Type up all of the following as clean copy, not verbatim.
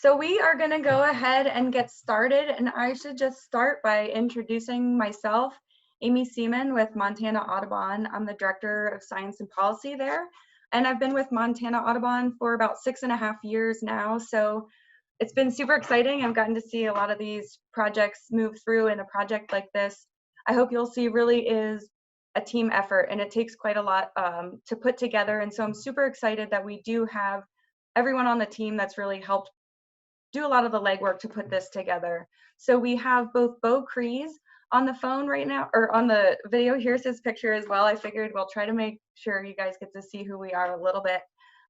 So we are going to go ahead and get started, and I should just start by introducing myself, Amy Seaman with Montana Audubon. I'm the Director of Science and Policy there, and I've been with Montana Audubon for about 6.5 years now, so it's been super exciting. I've gotten to see a lot of these projects move through in a project like this. I hope you'll see really is a team effort, and it takes quite a lot to put together, and so I'm super excited that we do have everyone on the team that's really helped do a lot of the legwork to put this together. So we have both Bo Crees on the phone right now, or on the video. Here's his picture as well. I figured we'll try to make sure you guys get to see who we are a little bit.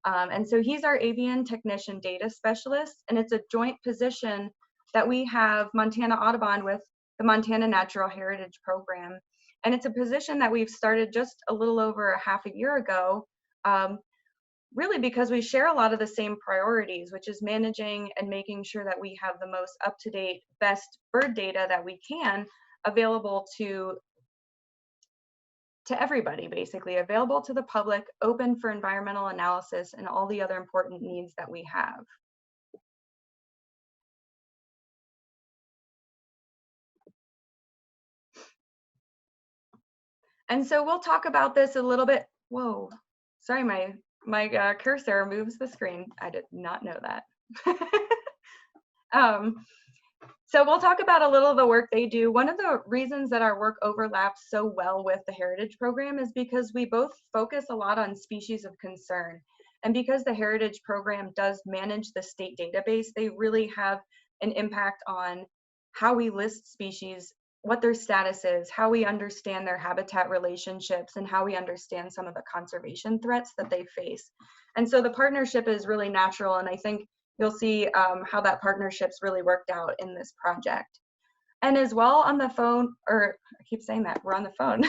And so he's our avian technician data specialist, and it's a joint position that we have Montana Audubon with the Montana Natural Heritage Program. And it's a position that we've started just a little over half a year ago, really because we share a lot of the same priorities, which is managing and making sure that we have the most up-to-date, best bird data that we can available to everybody, basically, available to the public, open for environmental analysis and all the other important needs that we have. And so we'll talk about this a little bit. Whoa, sorry, my cursor moves the screen. I did not know that. So we'll talk about a little of the work they do. One of the reasons that our work overlaps so well with the Heritage Program is because we both focus a lot on species of concern. And because the Heritage Program does manage the state database, they really have an impact on how we list species, what their status is, how we understand their habitat relationships, and how we understand some of the conservation threats that they face. And so the partnership is really natural, and I think you'll see how that partnership's really worked out in this project. And as well on the phone, or I keep saying that, we're on the phone,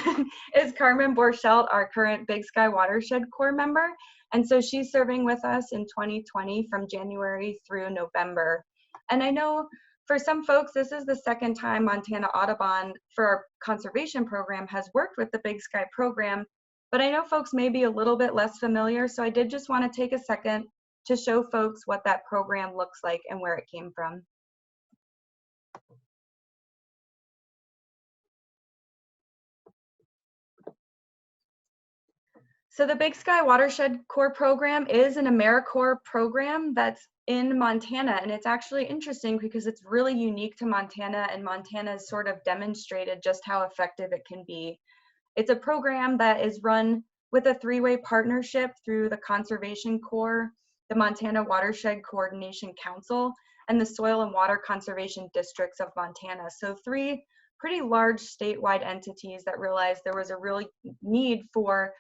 is Carmen Borchelt, our current Big Sky Watershed Corps member. And so she's serving with us in 2020 from January through November. And I know for some folks, this is the second time Montana Audubon for our conservation program has worked with the Big Sky program, but I know folks may be a little bit less familiar, so I did just want to take a second to show folks what that program looks like and where it came from. So the Big Sky Watershed Corps program is an AmeriCorps program that's in Montana, and it's actually interesting because it's really unique to Montana, and Montana's sort of demonstrated just how effective it can be. It's a program that is run with a three-way partnership through the Conservation Corps, the Montana Watershed Coordination Council, and the Soil and Water Conservation Districts of Montana. So three pretty large statewide entities that realized there was a real need for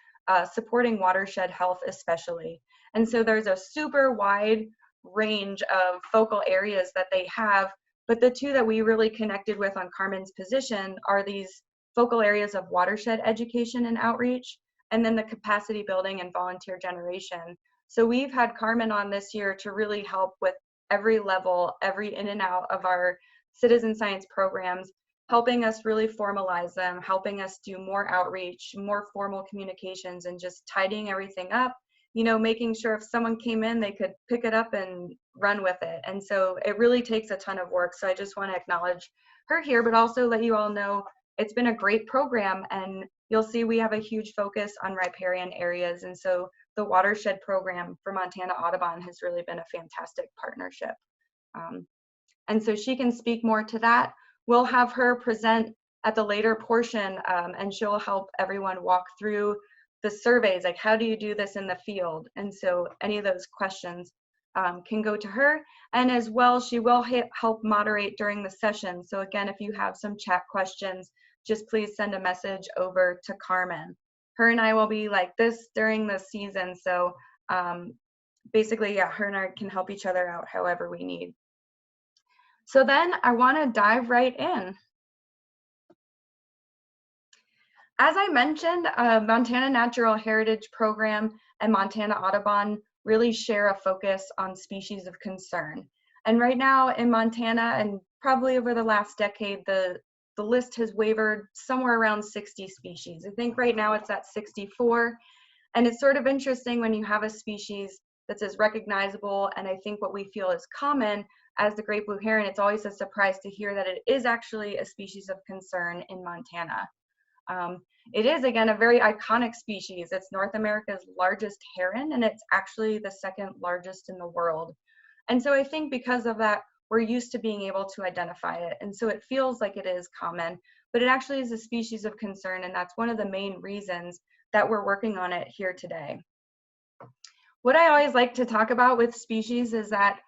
supporting watershed health especially. And so there's a super wide range of focal areas that they have, but the two that we really connected with on Carmen's position are these focal areas of watershed education and outreach, and then the capacity building and volunteer generation. So we've had Carmen on this year to really help with every level, every in and out of our citizen science programs, helping us really formalize them, helping us do more outreach, more formal communications, and just tidying everything up, you know, making sure if someone came in, they could pick it up and run with it. And so it really takes a ton of work. So I just want to acknowledge her here, but also let you all know it's been a great program, and you'll see we have a huge focus on riparian areas. And so the watershed program for Montana Audubon has really been a fantastic partnership. And so she can speak more to that. We'll have her present at the later portion, and she'll help everyone walk through the surveys, like how do you do this in the field? And so any of those questions can go to her. And as well, she will help moderate during the session. So again, if you have some chat questions, just please send a message over to Carmen. Her and I will be like this during the season. So basically, yeah, her and I can help each other out however we need. So then I want to dive right in. As I mentioned, Montana Natural Heritage Program and Montana Audubon really share a focus on species of concern. And right now in Montana, and probably over the last decade, the list has wavered somewhere around 60 species. I think right now it's at 64. And it's sort of interesting when you have a species that's as recognizable, and I think what we feel is common as the great blue heron, it's always a surprise to hear that it is actually a species of concern in Montana. It is, again, a very iconic species. It's North America's largest heron, and it's actually the second largest in the world. And so I think because of that, we're used to being able to identify it. And so it feels like it is common, but it actually is a species of concern, and that's one of the main reasons that we're working on it here today. What I always like to talk about with species is that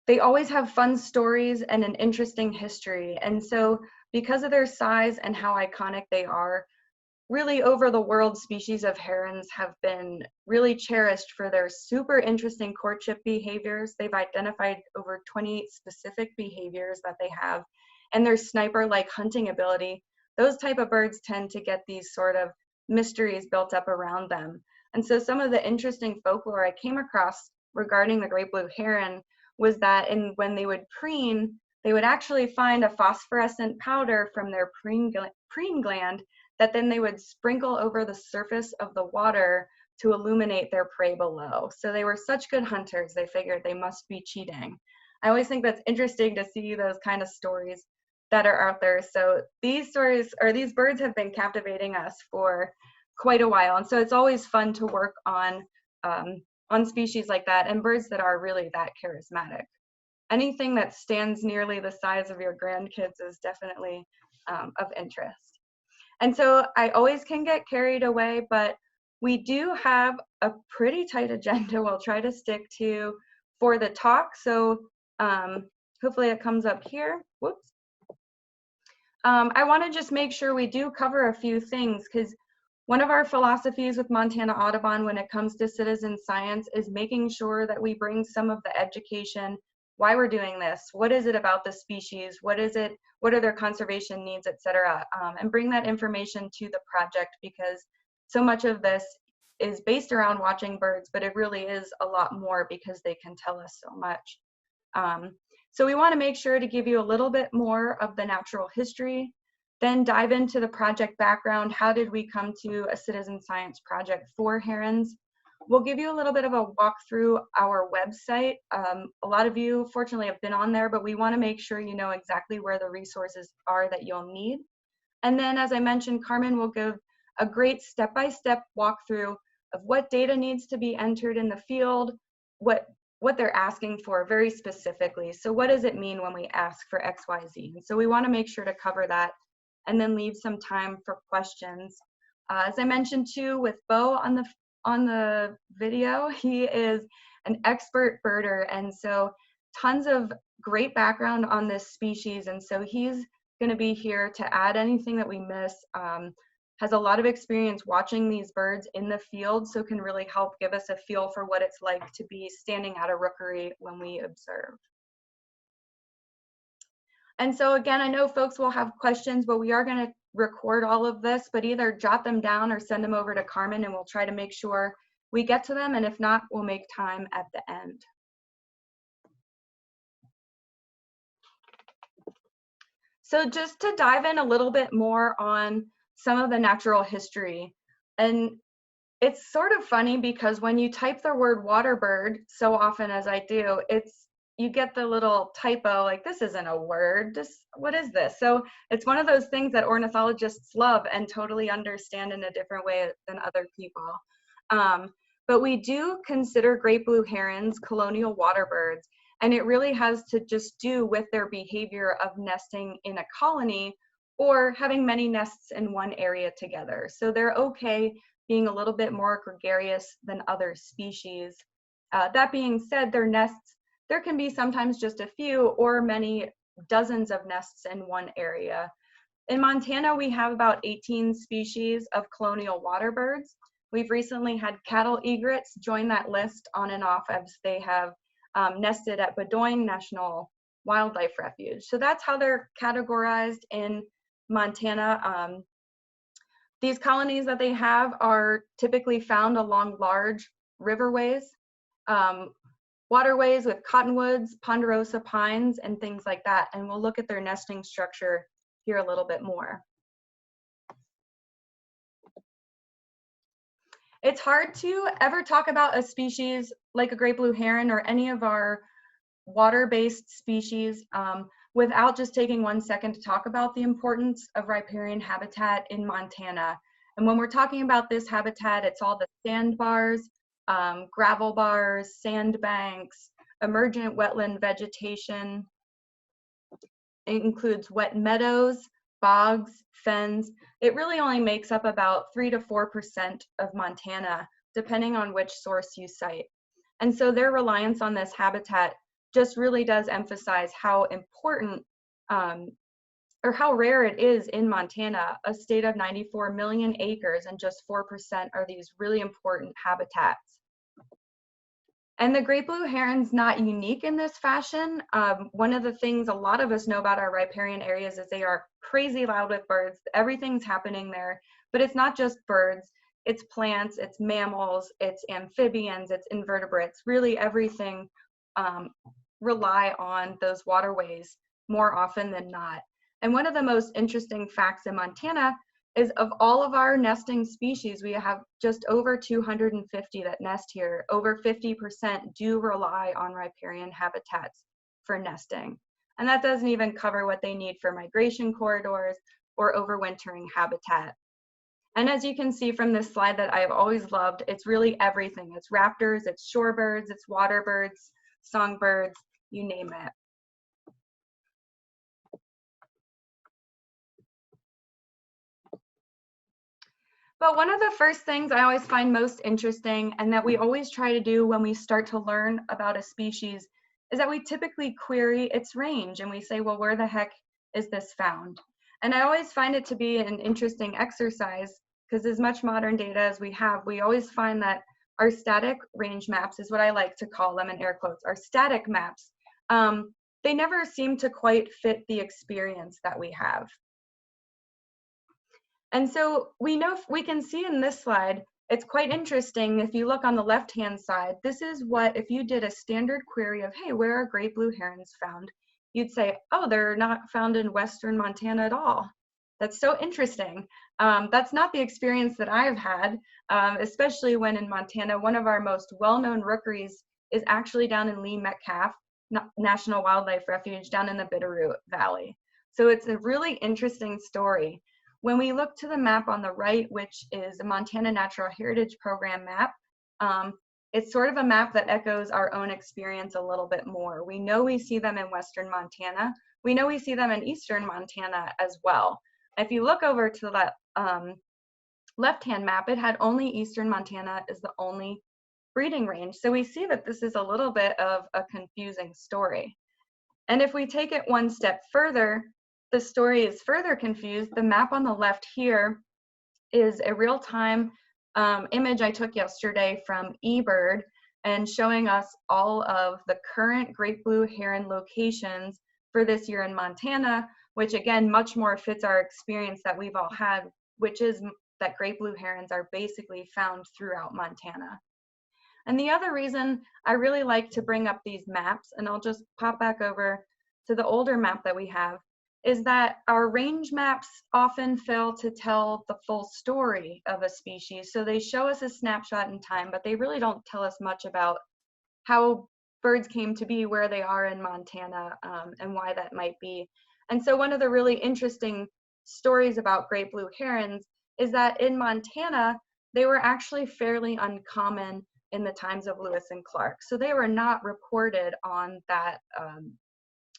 they always have fun stories and an interesting history. And so because of their size and how iconic they are, really over the world, species of herons have been really cherished for their super interesting courtship behaviors. They've identified over 28 specific behaviors that they have, and their sniper-like hunting ability. Those type of birds tend to get these sort of mysteries built up around them. And so some of the interesting folklore I came across regarding the great blue heron was that when they would preen, they would actually find a phosphorescent powder from their preen gland that then they would sprinkle over the surface of the water to illuminate their prey below. So they were such good hunters, they figured they must be cheating. I always think that's interesting to see those kind of stories that are out there. So these stories, or these birds, have been captivating us for quite a while. And so it's always fun to work on species like that and birds that are really that charismatic. Anything that stands nearly the size of your grandkids is definitely of interest. And so I always can get carried away, but we do have a pretty tight agenda we'll try to stick to for the talk. So hopefully it comes up here. Whoops. I want to just make sure we do cover a few things, because one of our philosophies with Montana Audubon when it comes to citizen science is making sure that we bring some of the education, why we're doing this, what is it about the species, what is it, what are their conservation needs, etc., and bring that information to the project, because so much of this is based around watching birds, but it really is a lot more because they can tell us so much. So we want to make sure to give you a little bit more of the natural history, then dive into the project background. How did we come to a citizen science project for herons? We'll give you a little bit of a walk through our website. A lot of you, fortunately, have been on there, but we want to make sure you know exactly where the resources are that you'll need. And then, as I mentioned, Carmen will give a great step-by-step walkthrough of what data needs to be entered in the field, what they're asking for very specifically. So what does it mean when we ask for X, Y, Z? And so we want to make sure to cover that and then leave some time for questions. As I mentioned too, with Bo on the video, he is an expert birder, and so tons of great background on this species, and so he's going to be here to add anything that we miss. Has a lot of experience watching these birds in the field, so can really help give us a feel for what it's like to be standing at a rookery when we observe. And so again, I know folks will have questions, but we are going to record all of this, but either jot them down or send them over to Carmen, and we'll try to make sure we get to them, and if not, we'll make time at the end. So just to dive in a little bit more on some of the natural history, and it's sort of funny because when you type the word waterbird so often as I do, you get the little typo, like, this isn't a word, what is this? So it's one of those things that ornithologists love and totally understand in a different way than other people. But we do consider great blue herons colonial waterbirds, and it really has to just do with their behavior of nesting in a colony or having many nests in one area together. So they're okay being a little bit more gregarious than other species. That being said, their nests, there can be sometimes just a few or many dozens of nests in one area. In Montana, we have about 18 species of colonial waterbirds. We've recently had cattle egrets join that list on and off as they have nested at Bedoin National Wildlife Refuge. So that's how they're categorized in Montana. These colonies that they have are typically found along large riverways, waterways with cottonwoods, ponderosa pines, and things like that. And we'll look at their nesting structure here a little bit more. It's hard to ever talk about a species like a great blue heron or any of our water-based species without just taking 1 second to talk about the importance of riparian habitat in Montana. And when we're talking about this habitat, it's all the sandbars, gravel bars, sandbanks, emergent wetland vegetation. It includes wet meadows, bogs, fens. It really only makes up about 3 to 4% of Montana, depending on which source you cite. And so their reliance on this habitat just really does emphasize how important or how rare it is in Montana, a state of 94 million acres, and just 4% are these really important habitats. And the great blue heron's not unique in this fashion. One of the things a lot of us know about our riparian areas is they are crazy loud with birds. Everything's happening there, but it's not just birds. It's plants, it's mammals, it's amphibians, it's invertebrates. Really everything rely on those waterways more often than not. And one of the most interesting facts in Montana is of all of our nesting species, we have just over 250 that nest here. Over 50% do rely on riparian habitats for nesting. And that doesn't even cover what they need for migration corridors or overwintering habitat. And as you can see from this slide that I've always loved, it's really everything. It's raptors, it's shorebirds, it's waterbirds, songbirds, you name it. But one of the first things I always find most interesting, and that we always try to do when we start to learn about a species, is that we typically query its range and we say, well, where the heck is this found? And I always find it to be an interesting exercise because as much modern data as we have, we always find that our static range maps is what I like to call them in air quotes, our static maps, they never seem to quite fit the experience that we have. And so we can see in this slide, it's quite interesting. If you look on the left-hand side, this is what, if you did a standard query of, hey, where are great blue herons found? You'd say, oh, they're not found in Western Montana at all. That's so interesting. That's not the experience that I've had, especially when in Montana, one of our most well-known rookeries is actually down in Lee Metcalf National Wildlife Refuge down in the Bitterroot Valley. So it's a really interesting story. When we look to the map on the right, which is the Montana Natural Heritage Program map, it's sort of a map that echoes our own experience a little bit more. We know we see them in Western Montana. We know we see them in Eastern Montana as well. If you look over to the left-hand map, it had only Eastern Montana as the only breeding range. So we see that this is a little bit of a confusing story. And if we take it one step further, the story is further confused. The map on the left here is a real-time image I took yesterday from eBird and showing us all of the current great blue heron locations for this year in Montana, which again, much more fits our experience that we've all had, which is that great blue herons are basically found throughout Montana. And the other reason I really like to bring up these maps, and I'll just pop back over to the older map that we have, is that our range maps often fail to tell the full story of a species. So they show us a snapshot in time, but they really don't tell us much about how birds came to be where they are in Montana and why that might be. And so one of the really interesting stories about great blue herons is that in Montana, they were actually fairly uncommon in the times of Lewis and Clark. So they were not reported on that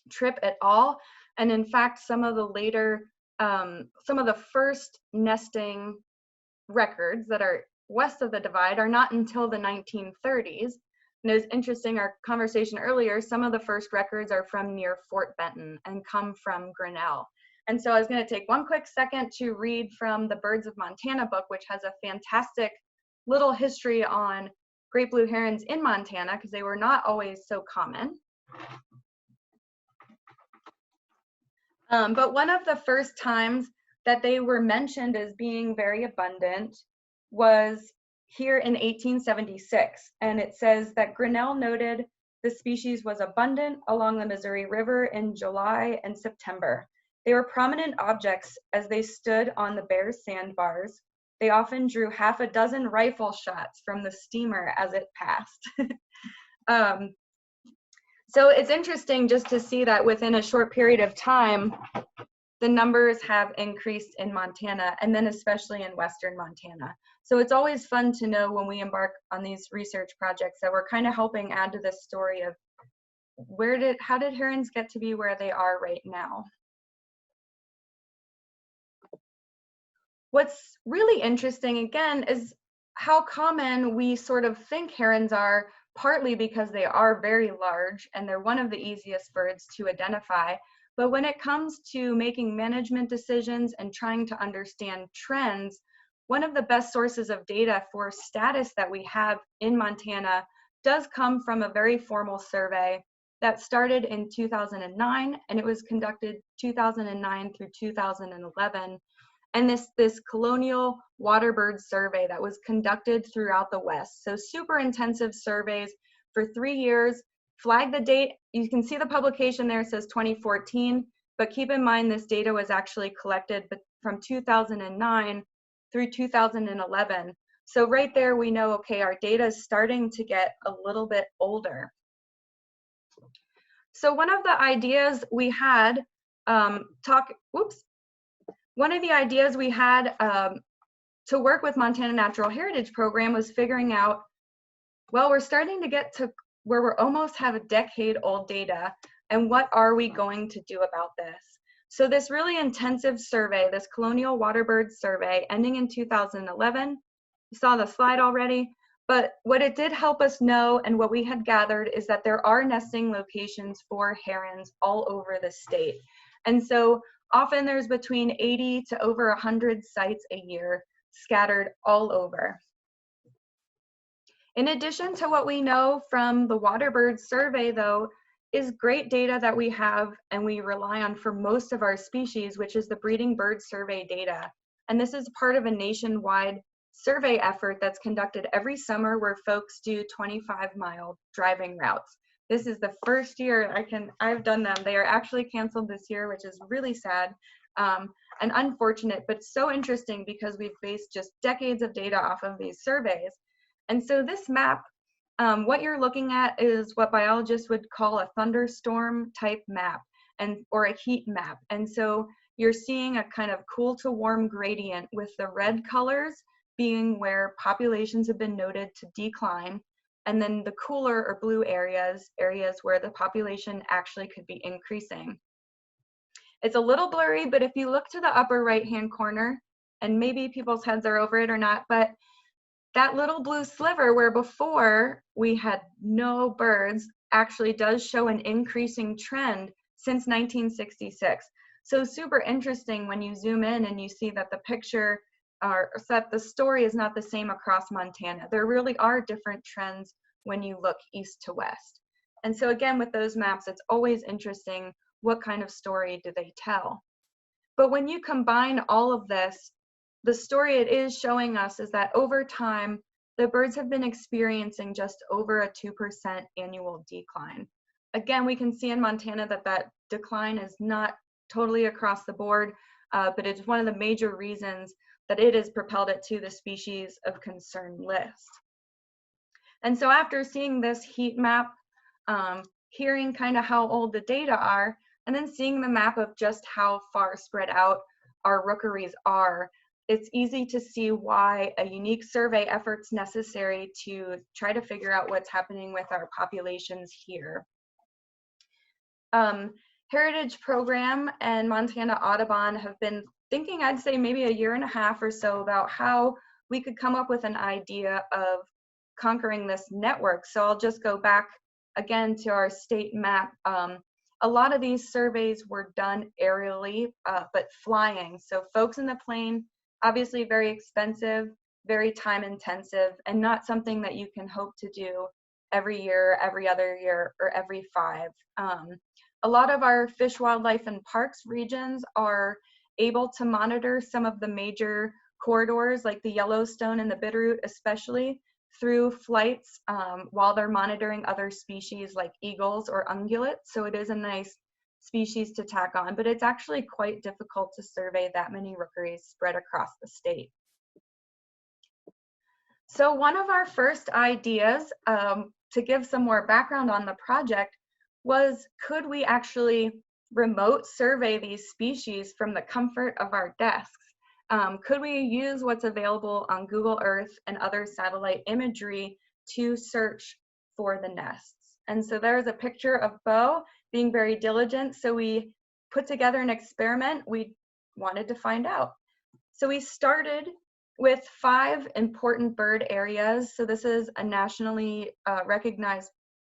trip at all. And in fact, some of the later, some of the first nesting records that are west of the divide are not until the 1930s. And it was interesting, our conversation earlier, some of the first records are from near Fort Benton and come from Grinnell. And so I was going to take one quick second to read from the Birds of Montana book, which has a fantastic little history on great blue herons in Montana, because they were not always so common. But one of the first times that they were mentioned as being very abundant was here in 1876. And it says that Grinnell noted the species was abundant along the Missouri River in July and September. They were prominent objects as they stood on the bare sandbars. they often drew half a dozen rifle shots from the steamer as it passed. So it's interesting just to see that within a short period of time, the numbers have increased in Montana, and then especially in Western Montana. So it's always fun to know when we embark on these research projects that we're kind of helping add to this story of how did herons get to be where they are right now? What's really interesting, again, is how common we sort of think herons are, partly because they are very large and they're one of the easiest birds to identify. But when it comes to making management decisions and trying to understand trends, one of the best sources of data for status that we have in Montana does come from a very formal survey that started in 2009, and it was conducted 2009 through 2011. And this colonial WATERBIRDS survey that was conducted throughout the West. So super intensive surveys for 3 years. Flag the date. You can see the publication there says 2014, but keep in mind this data was actually collected from 2009 through 2011. So right there we know, okay, our data is starting to get a little bit older. So one of the ideas we had one of the ideas we had to work with Montana Natural Heritage Program was figuring out, well, we're starting to get to where we're almost have a decade-old data, and what are we going to do about this? So this really intensive survey, this colonial WATERBIRDS survey, ending in 2011, you saw the slide already, but what it did help us know and what we had gathered is that there are nesting locations for herons all over the state. And so often there's between 80 to over 100 sites a year scattered all over. In addition to what we know from the WATERBIRDS survey, though, is great data that we have and we rely on for most of our species, which is the breeding bird survey data. And this is part of a nationwide survey effort that's conducted every summer where folks do 25-mile driving routes. This is the first year I've done them. They are actually canceled this year, which is really sad and unfortunate, but so interesting because we've based just decades of data off of these surveys. And so this map, what you're looking at is what biologists would call a thunderstorm type map or a heat map. And so you're seeing a kind of cool to warm gradient with the red colors being where populations have been noted to decline, and then the cooler or blue areas where the population actually could be increasing. It's a little blurry, but if you look to the upper right-hand corner, and maybe people's heads are over it or not, but that little blue sliver where before we had no birds actually does show an increasing trend since 1966. So super interesting when you zoom in and you see that the picture that the story is not the same across Montana. There really are different trends when you look east to west. And so again, with those maps, it's always interesting, what kind of story do they tell? But when you combine all of this, the story it is showing us is that over time, the birds have been experiencing just over a 2% annual decline. Again, we can see in Montana that decline is not totally across the board, but it's one of the major reasons that it has propelled it to the species of concern list. And so after seeing this heat map, hearing kind of how old the data are, and then seeing the map of just how far spread out our rookeries are, it's easy to see why a unique survey effort's necessary to try to figure out what's happening with our populations here. Heritage Program and Montana Audubon have been thinking, I'd say maybe a year and a half or so, about how we could come up with an idea of conquering this network. So I'll just go back again to our state map. A lot of these surveys were done aerially, but flying. So folks in the plane, obviously very expensive, very time intensive, and not something that you can hope to do every year, every other year, or every 5. A lot of our fish, wildlife, and parks regions are able to monitor some of the major corridors like the Yellowstone and the Bitterroot especially through flights while they're monitoring other species like eagles or ungulates. So it is a nice species to tack on, but it's actually quite difficult to survey that many rookeries spread across the state. So one of our first ideas, to give some more background on the project, was could we actually remote survey these species from the comfort of our desks? Could we use what's available on Google Earth and other satellite imagery to search for the nests? And so there's a picture of Bo being very diligent. So we put together an experiment we wanted to find out. So we started with 5 important bird areas. So this is a nationally recognized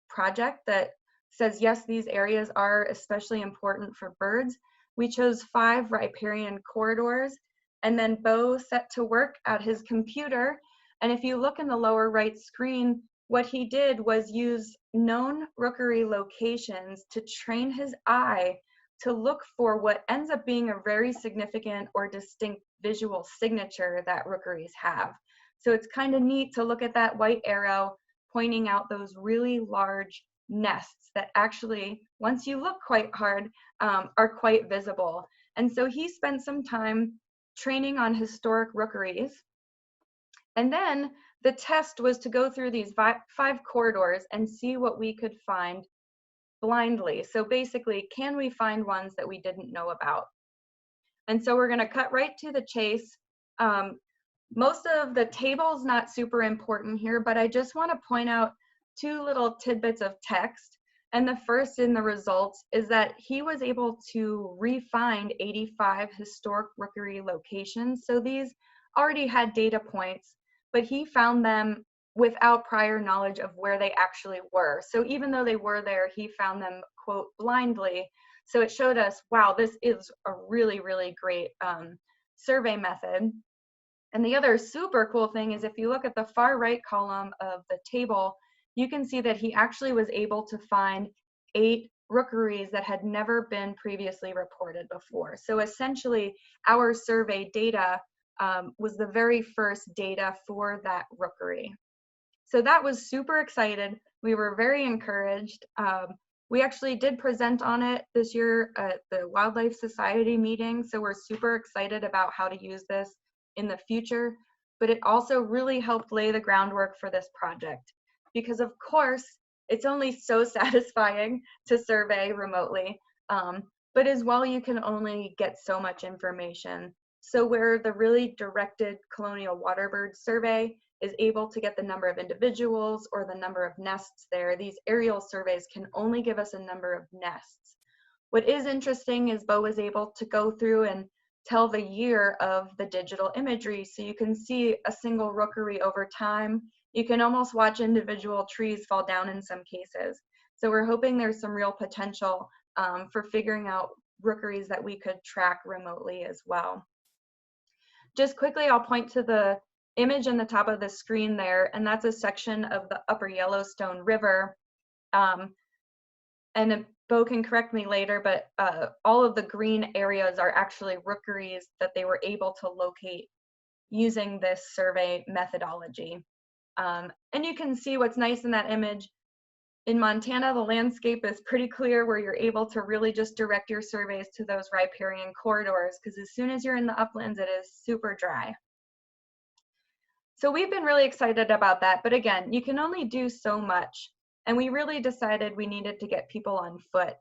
project that says, yes, these areas are especially important for birds. We chose 5 riparian corridors, and then Bo set to work at his computer. And if you look in the lower right screen, what he did was use known rookery locations to train his eye to look for what ends up being a very significant or distinct visual signature that rookeries have. So it's kind of neat to look at that white arrow pointing out those really large nests that actually, once you look quite hard, are quite visible. And so he spent some time training on historic rookeries. And then the test was to go through these 5 corridors and see what we could find blindly. So basically, can we find ones that we didn't know about? And so we're going to cut right to the chase. Most of the table's not super important here, but I just want to point out 2 little tidbits of text. And the first in the results is that he was able to re-find 85 historic rookery locations. So these already had data points, but he found them without prior knowledge of where they actually were. So even though they were there, he found them, quote, blindly. So it showed us, wow, this is a really, really great survey method. And the other super cool thing is if you look at the far right column of the table, you can see that he actually was able to find 8 rookeries that had never been previously reported before. So essentially, our survey data was the very first data for that rookery. So that was super excited. We were very encouraged. We actually did present on it this year at the Wildlife Society meeting, so we're super excited about how to use this in the future, but it also really helped lay the groundwork for this project because of course, it's only so satisfying to survey remotely, but as well, you can only get so much information. So where the really directed colonial waterbird survey is able to get the number of individuals or the number of nests there, these aerial surveys can only give us a number of nests. What is interesting is Bo was able to go through and tell the year of the digital imagery. So you can see a single rookery over time. You can almost watch individual trees fall down in some cases. So we're hoping there's some real potential for figuring out rookeries that we could track remotely as well. Just quickly, I'll point to the image in the top of the screen there, and that's a section of the Upper Yellowstone River. And Bo can correct me later, but all of the green areas are actually rookeries that they were able to locate using this survey methodology. And you can see what's nice in that image. In Montana, the landscape is pretty clear where you're able to really just direct your surveys to those riparian corridors, because as soon as you're in the uplands, it is super dry. So we've been really excited about that, but again, you can only do so much. And we really decided we needed to get people on foot.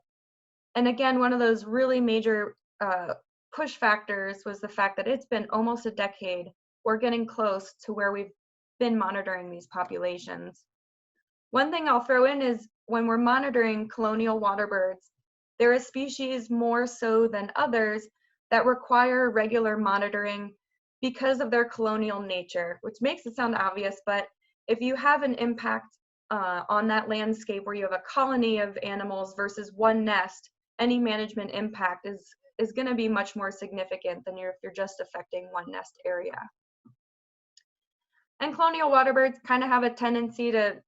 And again, one of those really major push factors was the fact that it's been almost a decade. We're getting close to where we've been monitoring these populations. One thing I'll throw in is when we're monitoring colonial waterbirds, there are species more so than others that require regular monitoring because of their colonial nature, which makes it sound obvious, but if you have an impact on that landscape where you have a colony of animals versus one nest, any management impact is going to be much more significant than if you're just affecting one nest area. And colonial waterbirds kind of have a tendency to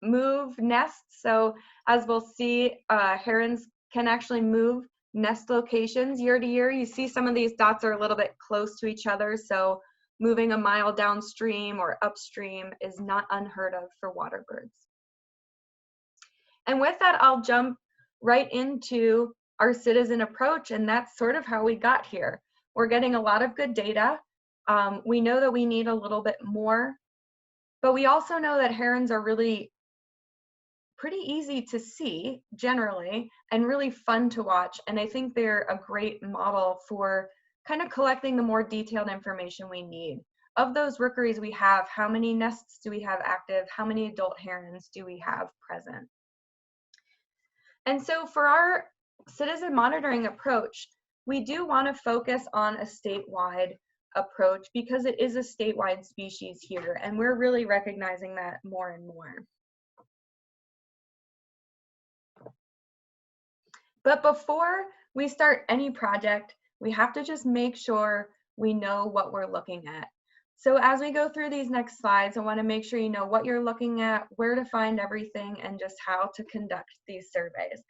move nests. So as we'll see, herons can actually move nest locations year to year. You see some of these dots are a little bit close to each other. So moving a mile downstream or upstream is not unheard of for waterbirds. And with that, I'll jump right into our citizen approach, and that's sort of how we got here. We're getting a lot of good data. We know that we need a little bit more But we also know that herons are really pretty easy to see generally and really fun to watch. And I think they're a great model for kind of collecting the more detailed information we need. Of those rookeries we have, how many nests do we have active? How many adult herons do we have present? And so for our citizen monitoring approach, we do want to focus on a statewide approach because it is a statewide species here, and we're really recognizing that more and more. But before we start any project, we have to just make sure we know what we're looking at. So as we go through these next slides, I want to make sure you know what you're looking at, where to find everything, and just how to conduct these surveys.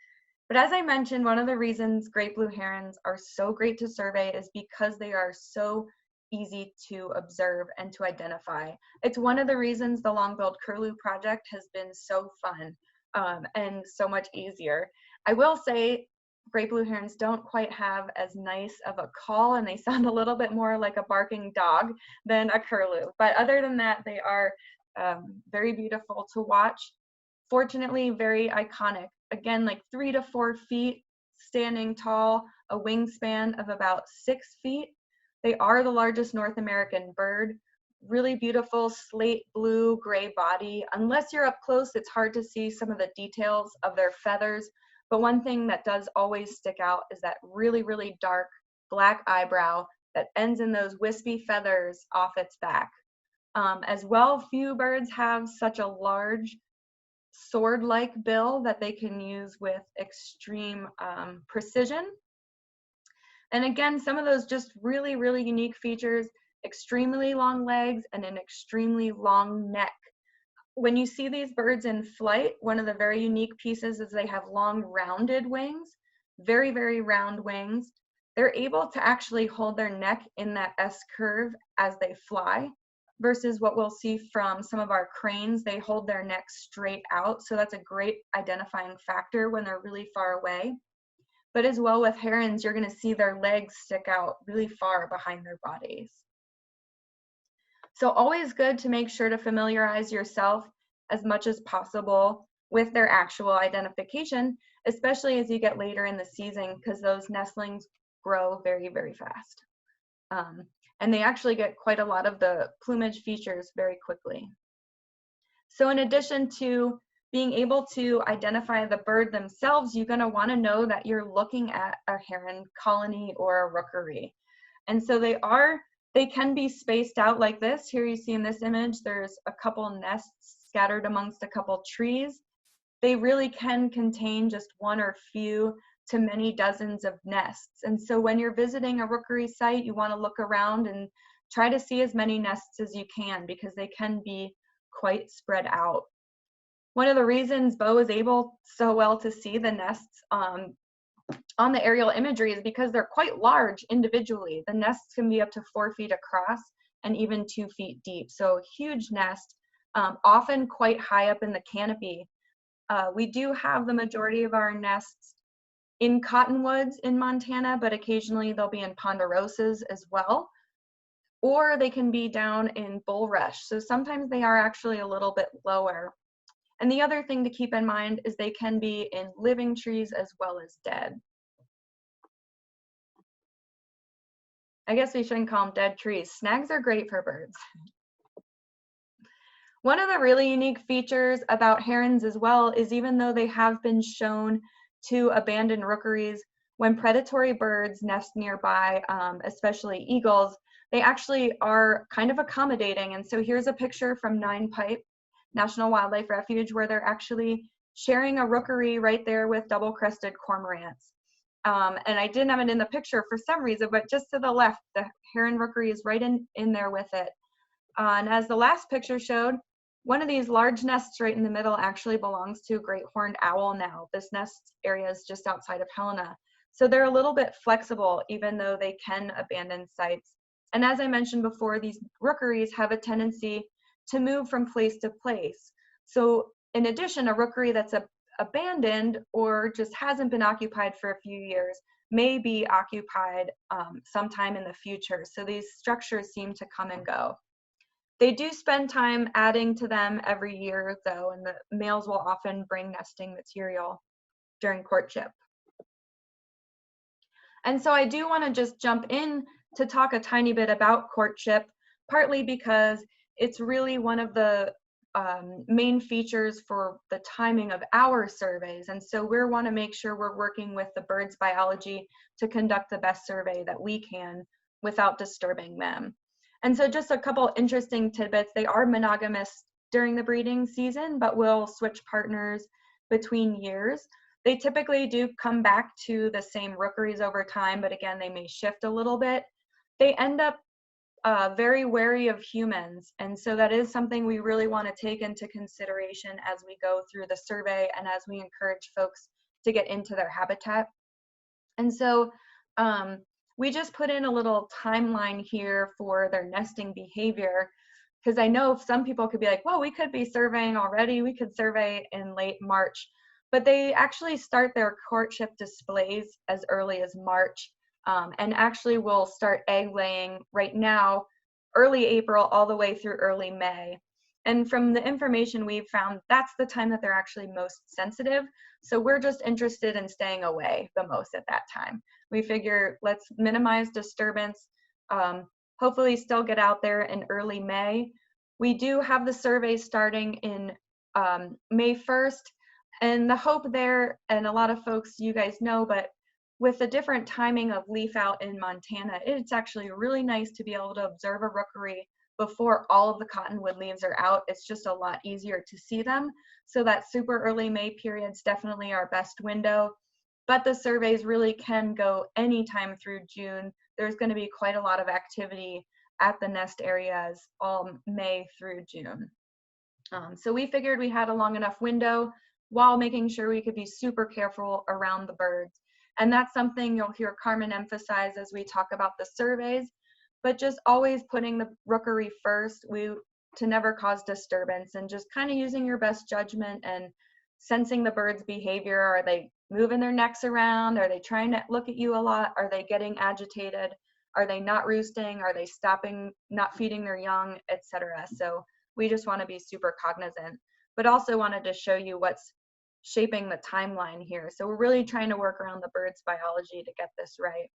But as I mentioned, one of the reasons great blue herons are so great to survey is because they are so easy to observe and to identify. It's one of the reasons the long-billed curlew project has been so fun and so much easier. I will say great blue herons don't quite have as nice of a call, and they sound a little bit more like a barking dog than a curlew. But other than that, they are very beautiful to watch. Fortunately, very iconic. Again, like 3 to 4 feet, standing tall, a wingspan of about 6 feet. They are the largest North American bird. Really beautiful slate blue gray body. Unless you're up close, it's hard to see some of the details of their feathers. But one thing that does always stick out is that really, really dark black eyebrow that ends in those wispy feathers off its back. As well, few birds have such a large sword-like bill that they can use with extreme precision. And again, some of those just really, really unique features, extremely long legs and an extremely long neck. When you see these birds in flight, one of the very unique pieces is they have long rounded wings, very, very round wings. They're able to actually hold their neck in that S curve as they fly, versus what we'll see from some of our cranes. They hold their neck straight out, so that's a great identifying factor when they're really far away. But as well with herons, you're going to see their legs stick out really far behind their bodies. So always good to make sure to familiarize yourself as much as possible with their actual identification, especially as you get later in the season, because those nestlings grow very, very fast. And they actually get quite a lot of the plumage features very quickly. So in addition to being able to identify the bird themselves, you're going to want to know that you're looking at a heron colony or a rookery. And so they can be spaced out like this. Here you see in this image, there's a couple nests scattered amongst a couple trees. They really can contain just one or few to many dozens of nests. And so when you're visiting a rookery site, you want to look around and try to see as many nests as you can, because they can be quite spread out. One of the reasons Bo is able so well to see the nests on the aerial imagery is because they're quite large individually. The nests can be up to 4 feet across and even 2 feet deep. So huge nest, often quite high up in the canopy. We do have the majority of our nests in cottonwoods in Montana, but occasionally they'll be in ponderosas as well, or they can be down in bulrush. So sometimes they are actually a little bit lower. And the other thing to keep in mind is they can be in living trees as well as dead. I guess we shouldn't call them dead trees. Snags are great for birds. One of the really unique features about herons as well is, even though they have been shown to abandon rookeries, when predatory birds nest nearby, especially eagles, they actually are kind of accommodating. And so here's a picture from Nine Pipe National Wildlife Refuge, where they're actually sharing a rookery right there with double-crested cormorants. And I didn't have it in the picture for some reason, but just to the left, the heron rookery is right in there with it. And as the last picture showed, one of these large nests right in the middle actually belongs to a great horned owl now. This nest area is just outside of Helena. So they're a little bit flexible, even though they can abandon sites. And as I mentioned before, these rookeries have a tendency to move from place to place. So in addition, a rookery that's abandoned or just hasn't been occupied for a few years may be occupied sometime in the future. So these structures seem to come and go. They do spend time adding to them every year though, and the males will often bring nesting material during courtship. And so I do want to just jump in to talk a tiny bit about courtship, partly because it's really one of the main features for the timing of our surveys. And so we want to make sure we're working with the birds biology to conduct the best survey that we can without disturbing them. And so just a couple interesting tidbits. They are monogamous during the breeding season, but will switch partners between years. They typically do come back to the same rookeries over time, but again, they may shift a little bit. They end up very wary of humans, and so that is something we really want to take into consideration as we go through the survey and as we encourage folks to get into their habitat. And so we just put in a little timeline here for their nesting behavior, because I know some people could be like, well, we could be surveying already, we could survey in late March. But they actually start their courtship displays as early as March, and actually will start egg laying right now, early April, all the way through early May. And from the information we've found, that's the time that they're actually most sensitive. So we're just interested in staying away the most at that time. We figure let's minimize disturbance, hopefully still get out there in early May. We do have the survey starting in May 1st. And the hope there, and a lot of folks you guys know, but with the different timing of leaf out in Montana, it's actually really nice to be able to observe a rookery before all of the cottonwood leaves are out. It's just a lot easier to see them. So that super early May period is definitely our best window. But the surveys really can go anytime through June. There's going to be quite a lot of activity at the nest areas all May through June. So we figured we had a long enough window while making sure we could be super careful around the birds. And that's something you'll hear Carmen emphasize as we talk about the surveys, but just always putting the rookery first, to never cause disturbance, and just kind of using your best judgment and sensing the birds' behavior. Are they moving their necks around? Are they trying to look at you a lot? Are they getting agitated? Are they not roosting? Are they stopping, not feeding their young, etc.? So we just want to be super cognizant, but also wanted to show you what's shaping the timeline here. So we're really trying to work around the birds' biology to get this right.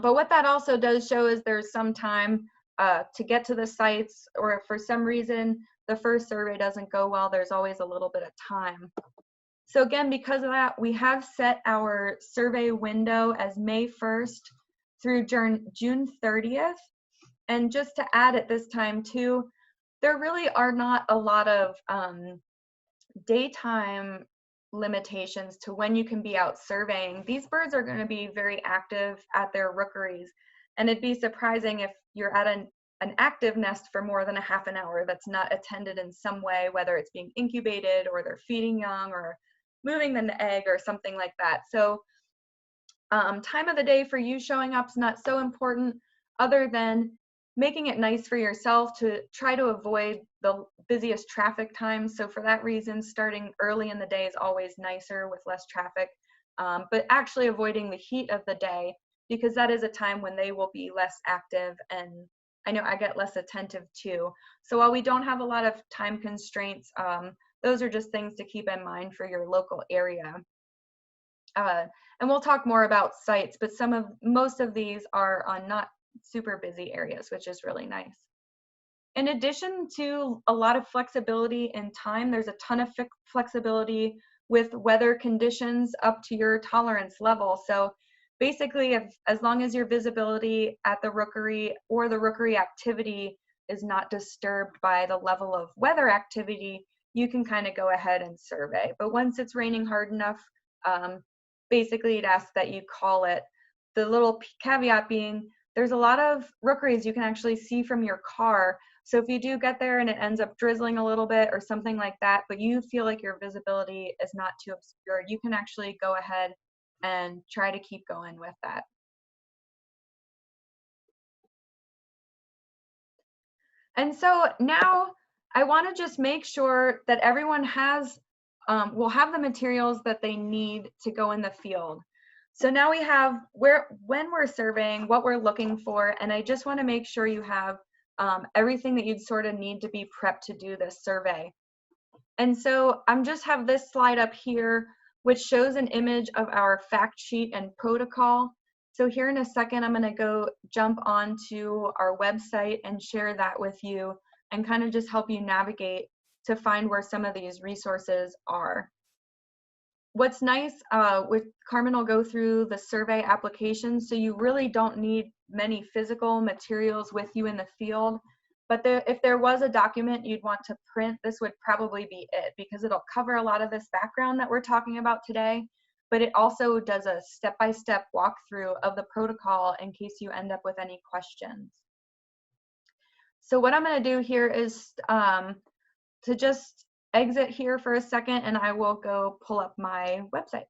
But what that also does show is there's some time to get to the sites, or if for some reason the first survey doesn't go well, there's always a little bit of time. So again, because of that, we have set our survey window as May 1st through June 30th. And just to add at this time too, there really are not a lot of daytime limitations to when you can be out surveying. These birds are going to be very active at their rookeries, and it'd be surprising if you're at an active nest for more than a half an hour that's not attended in some way, whether it's being incubated or they're feeding young or moving the egg or something like that. So time of the day for you showing up is not so important, other than making it nice for yourself to try to avoid the busiest traffic times. So for that reason, starting early in the day is always nicer with less traffic, but actually avoiding the heat of the day, because that is a time when they will be less active, and I know I get less attentive too. So while we don't have a lot of time constraints, those are just things to keep in mind for your local area. And we'll talk more about sites, but most of these are on not super busy areas, which is really nice. In addition to a lot of flexibility in time, there's a ton of flexibility with weather conditions up to your tolerance level. So basically, as long as your visibility at the rookery or the rookery activity is not disturbed by the level of weather activity, you can kind of go ahead and survey. But once it's raining hard enough, basically it asks that you call it. The little caveat being, there's a lot of rookeries you can actually see from your car. So if you do get there and it ends up drizzling a little bit or something like that, but you feel like your visibility is not too obscured, you can actually go ahead and try to keep going with that. And so now I want to just make sure that everyone will have the materials that they need to go in the field. So now we have when we're surveying, what we're looking for, and I just want to make sure you have everything that you'd sort of need to be prepped to do this survey. And so I'm just have this slide up here, which shows an image of our fact sheet and protocol. So here in a second, I'm gonna go jump onto our website and share that with you and kind of just help you navigate to find where some of these resources are. What's nice, with Carmen will go through the survey application, so you really don't need many physical materials with you in the field. But if there was a document you'd want to print, this would probably be it, because it'll cover a lot of this background that we're talking about today, but it also does a step-by-step walkthrough of the protocol in case you end up with any questions. So what I'm going to do here is to just exit here for a second, and I will go pull up my website.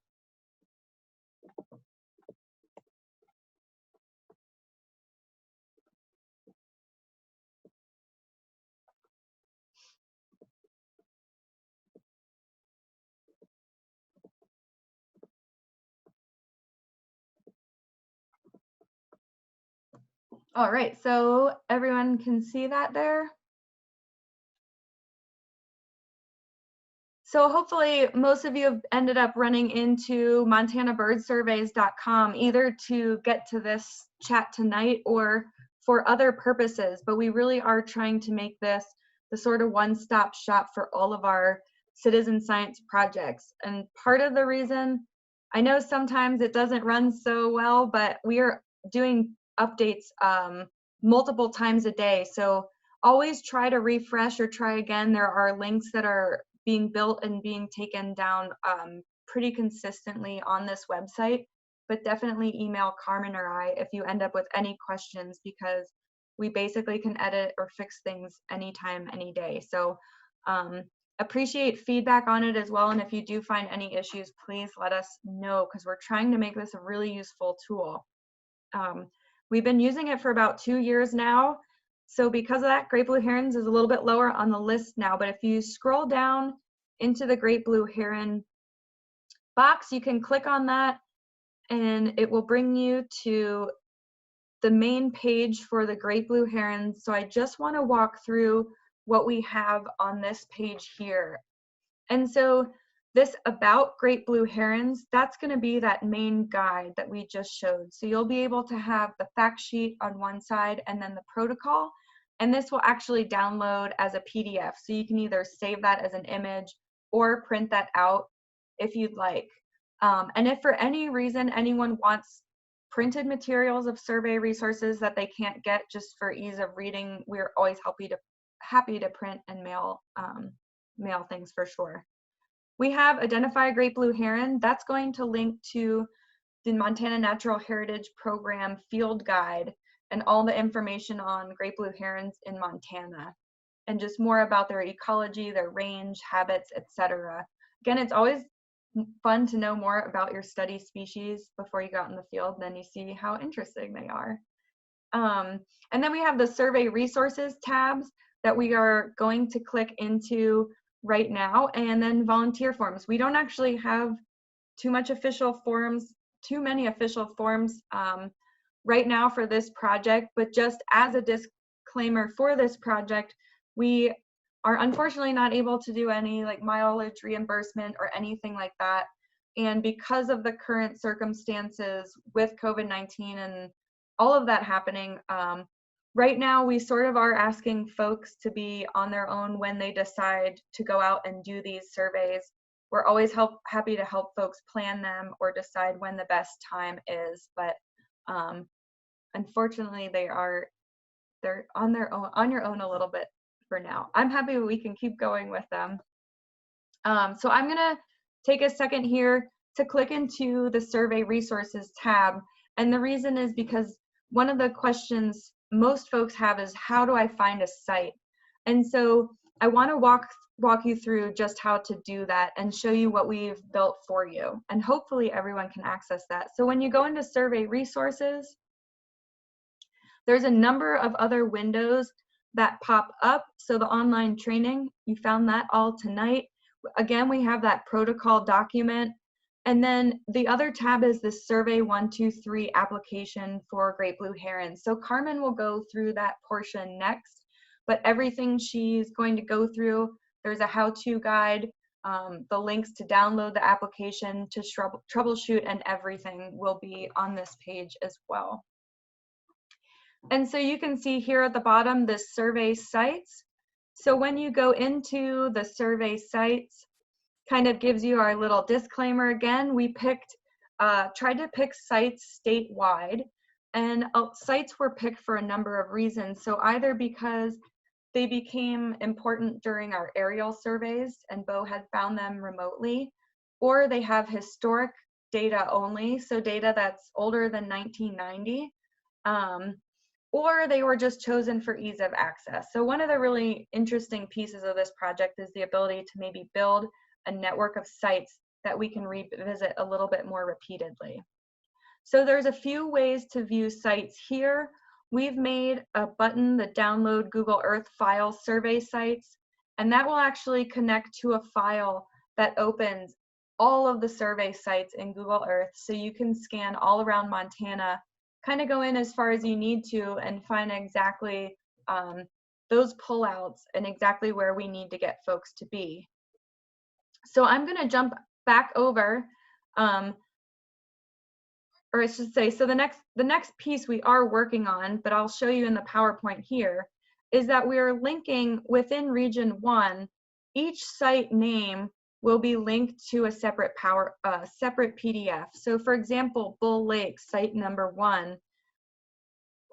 All right, so everyone can see that there. So hopefully most of you have ended up running into MontanaBirdSurveys.com either to get to this chat tonight or for other purposes, but we really are trying to make this the sort of one-stop shop for all of our citizen science projects. And part of the reason, I know sometimes it doesn't run so well, but we are doing updates multiple times a day. So always try to refresh or try again. There are links that are being built and being taken down pretty consistently on this website, but definitely email Carmen or I if you end up with any questions, because we basically can edit or fix things anytime, any day. So appreciate feedback on it as well. And if you do find any issues, please let us know, because we're trying to make this a really useful tool. We've been using it for about 2 years now. So because of that, Great Blue Herons is a little bit lower on the list now, but if you scroll down into the Great Blue Heron box, you can click on that and it will bring you to the main page for the Great Blue Herons. So I just want to walk through what we have on this page here. And so this about Great Blue Herons, that's going to be that main guide that we just showed. So you'll be able to have the fact sheet on one side and then the protocol. And this will actually download as a PDF. So you can either save that as an image or print that out if you'd like. And if for any reason anyone wants printed materials of survey resources that they can't get just for ease of reading, we're always happy to print and mail things for sure. We have Identify a Great Blue Heron. That's going to link to the Montana Natural Heritage Program field guide and all the information on Great Blue Herons in Montana, and just more about their ecology, their range, habits, etc. Again, it's always fun to know more about your study species before you go out in the field, and then you see how interesting they are. And then we have the survey resources tabs that we are going to click into right now, and then volunteer forms. We don't actually have too many official forms right now for this project, but just as a disclaimer for this project, we are unfortunately not able to do any like mileage reimbursement or anything like that. And because of the current circumstances with COVID-19 and all of that happening, right now we sort of are asking folks to be on their own when they decide to go out and do these surveys. We're always happy to help folks plan them or decide when the best time is, but unfortunately they're on your own a little bit for now. I'm happy we can keep going with them. So I'm gonna take a second here to click into the survey resources tab. And the reason is because one of the questions most folks have is, how do I find a site? And so I want to walk you through just how to do that and show you what we've built for you. And hopefully everyone can access that. So when you go into survey resources, there's a number of other windows that pop up. So the online training, you found that all tonight. Again, we have that protocol document. And then the other tab is the Survey 123 application for Great Blue Herons. So Carmen will go through that portion next. but everything she's going to go through, there's a how-to guide, the links to download the application, to troubleshoot, and everything will be on this page as well. And so you can see here at the bottom, the survey sites. So when you go into the survey sites, kind of gives you our little disclaimer again. We tried to pick sites statewide, and sites were picked for a number of reasons. So either because they became important during our aerial surveys and Bo had found them remotely, or they have historic data only, so data that's older than 1990, or they were just chosen for ease of access. So one of the really interesting pieces of this project is the ability to maybe build a network of sites that we can revisit a little bit more repeatedly. So there's a few ways to view sites here. We've made a button that download Google Earth file survey sites, and that will actually connect to a file that opens all of the survey sites in Google Earth, so you can scan all around Montana, kind of go in as far as you need to and find exactly those pullouts and exactly where we need to get folks to be. So I'm going to jump back over, or I should say, so the next piece we are working on, but I'll show you in the PowerPoint here, is that we are linking within Region 1, each site name will be linked to a separate separate PDF. So for example, Bull Lake, site number 1,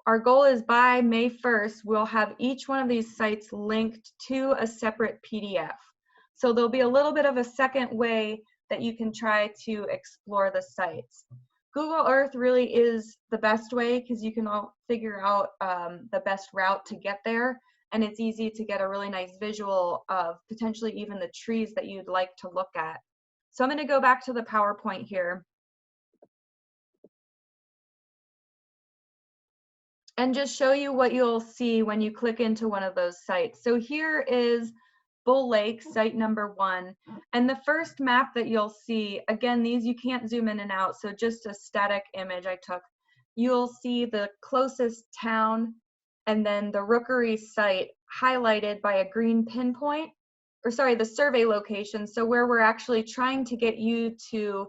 our goal is by May 1st, we'll have each one of these sites linked to a separate PDF. So there'll be a little bit of a second way that you can try to explore the sites. Google Earth really is the best way because you can all figure out the best route to get there, and it's easy to get a really nice visual of potentially even the trees that you'd like to look at. So I'm going to go back to the PowerPoint here and just show you what you'll see when you click into one of those sites. So here is Bull Lake, site number 1. And the first map that you'll see, again, these you can't zoom in and out, so just a static image I took. You'll see the closest town and then the Rookery site highlighted by a green pinpoint, or sorry, the survey location. So where we're actually trying to get you to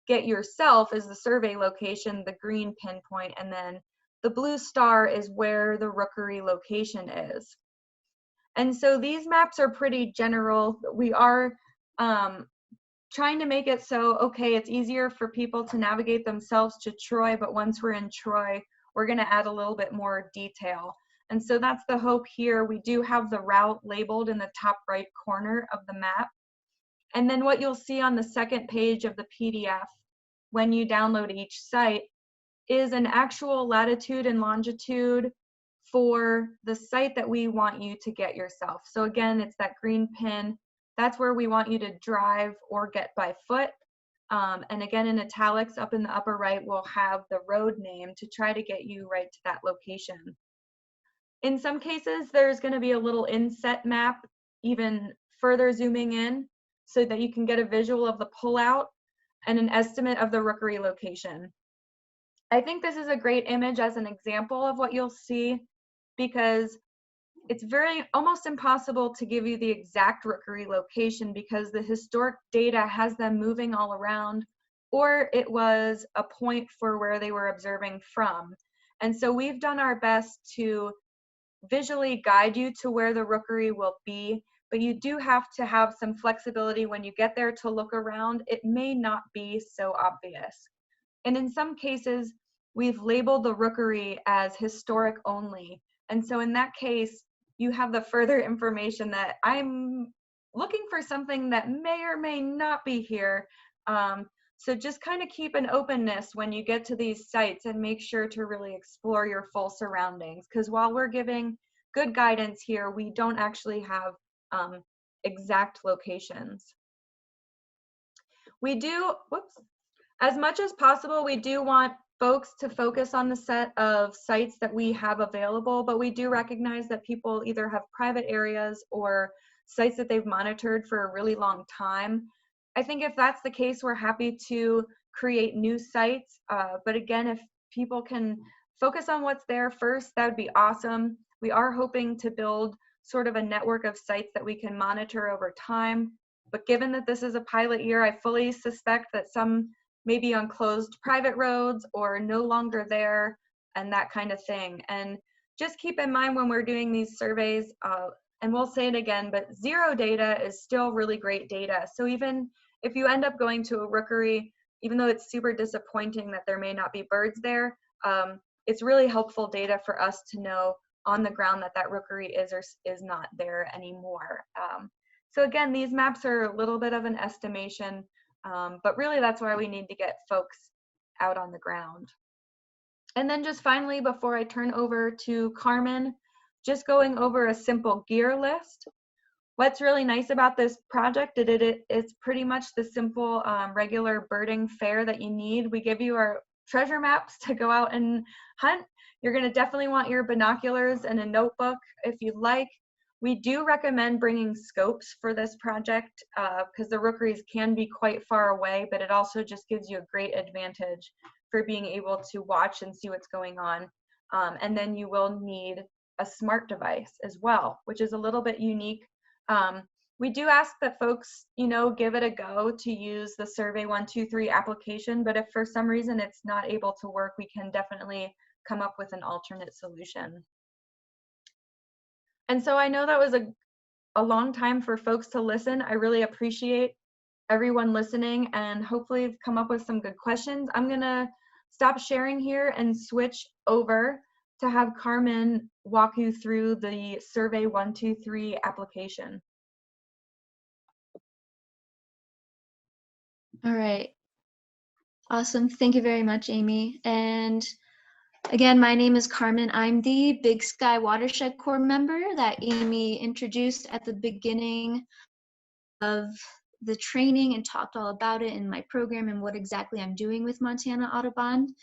get yourself is the survey location, the green pinpoint, and then the blue star is where the Rookery location is. And so these maps are pretty general. We are trying to make it so, okay, it's easier for people to navigate themselves to Troy, but once we're in Troy, we're gonna add a little bit more detail. And so that's the hope here. We do have the route labeled in the top right corner of the map. And then what you'll see on the second page of the PDF when you download each site is an actual latitude and longitude for the site that we want you to get yourself. So again, it's that green pin. That's where we want you to drive or get by foot. And again, in italics up in the upper right, we'll have the road name to try to get you right to that location. In some cases, there's going to be a little inset map, even further zooming in, so that you can get a visual of the pullout and an estimate of the Rookery location. I think this is a great image as an example of what you'll see, because it's almost impossible to give you the exact Rookery location because the historic data has them moving all around, or it was a point for where they were observing from. And so we've done our best to visually guide you to where the Rookery will be, but you do have to have some flexibility when you get there to look around. It may not be so obvious. And in some cases, we've labeled the Rookery as historic only. And so in that case, you have the further information that I'm looking for something that may or may not be here. So just kind of keep an openness when you get to these sites and make sure to really explore your full surroundings. Because while we're giving good guidance here, we don't actually have exact locations. We do, as much as possible, we do want folks to focus on the set of sites that we have available, but we do recognize that people either have private areas or sites that they've monitored for a really long time. I think if that's the case, we're happy to create new sites. But again, if people can focus on what's there first, that would be awesome. We are hoping to build sort of a network of sites that we can monitor over time. But given that this is a pilot year, I fully suspect that some may be on closed private roads or no longer there and that kind of thing. And just keep in mind when we're doing these surveys, and we'll say it again, but zero data is still really great data. So even if you end up going to a rookery, even though it's super disappointing that there may not be birds there, it's really helpful data for us to know on the ground that that rookery is or is not there anymore. So again, these maps are a little bit of an estimation, but really that's why we need to get folks out on the ground. And then just finally, before I turn over to Carmen, just going over a simple gear list. What's really nice about this project it's pretty much the simple regular birding fare that you need. We give you our treasure maps to go out and hunt. You're going to definitely want your binoculars and a notebook if you'd like. We do recommend bringing scopes for this project because the rookeries can be quite far away, but it also just gives you a great advantage for being able to watch and see what's going on. And then you will need a smart device as well, which is a little bit unique. We do ask that folks, give it a go to use the Survey 123 application, but if for some reason it's not able to work, we can definitely come up with an alternate solution. And so I know that was a long time for folks to listen. I really appreciate everyone listening and hopefully have come up with some good questions. I'm gonna stop sharing here and switch over to have Carmen walk you through the Survey 123 application. All right. Awesome. Thank you very much, Amy. And again, my name is Carmen. I'm the Big Sky Watershed Corps member that Amy introduced at the beginning of the training and talked all about it in my program and what exactly I'm doing with Montana Audubon.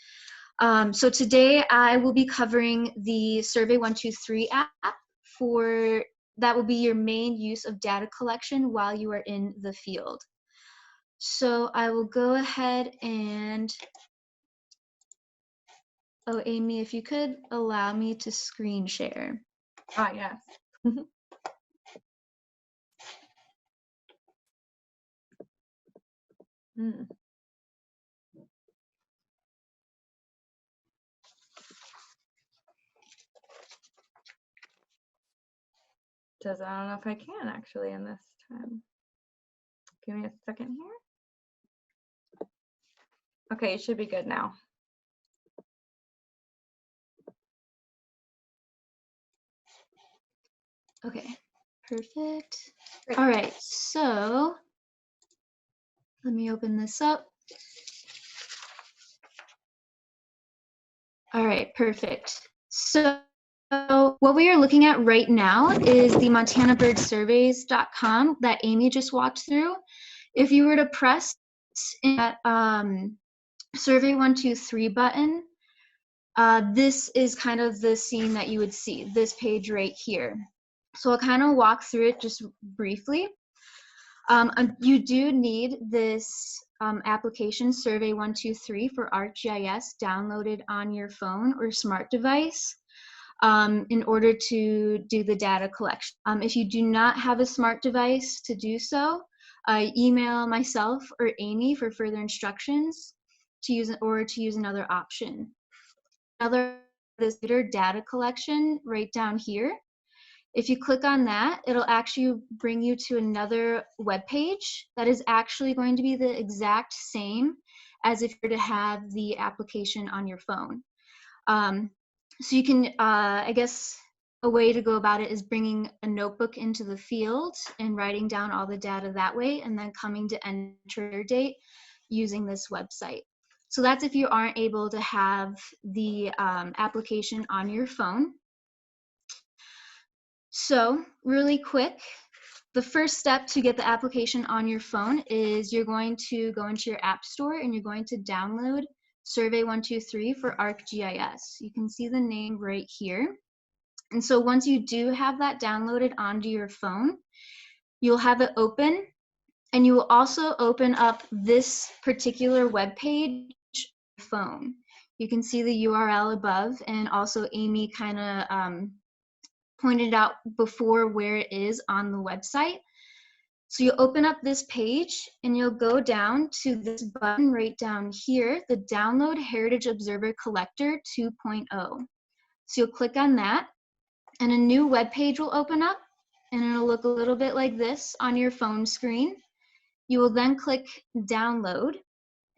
So today I will be covering the Survey 123 app that will be your main use of data collection while you are in the field. So I will go ahead and, oh, Amy, if you could allow me to screen share. Ah, yes. I don't know if I can actually in this time. Give me a second here. Okay, it should be good now. Okay, perfect. Great. All right, so let me open this up. All right, perfect. So what we are looking at right now is the MontanaBirdSurveys.com that Amy just walked through. If you were to press that Survey 123 button, this is kind of the scene that you would see, this page right here. So I'll kind of walk through it just briefly. You do need this application, Survey 123 for ArcGIS, downloaded on your phone or smart device in order to do the data collection. If you do not have a smart device to do so, email myself or Amy for further instructions to use another option. Another is data collection right down here. If you click on that, it'll actually bring you to another web page that is actually going to be the exact same as if you were to have the application on your phone. So you can, I guess, a way to go about it is bringing a notebook into the field and writing down all the data that way, and then coming to enter your date using this website. So that's if you aren't able to have the application on your phone. So really quick, the first step to get the application on your phone is you're going to go into your app store and you're going to download Survey 123 for ArcGIS. You can see the name right here. And so once you do have that downloaded onto your phone, you'll have it open, and you will also open up this particular web page on your phone. You can see the URL above, and also Amy kind of pointed out before where it is on the website. So you open up this page and you'll go down to this button right down here, the Download Heritage Observer Collector 2.0. So you'll click on that and a new web page will open up and it'll look a little bit like this on your phone screen. You will then click Download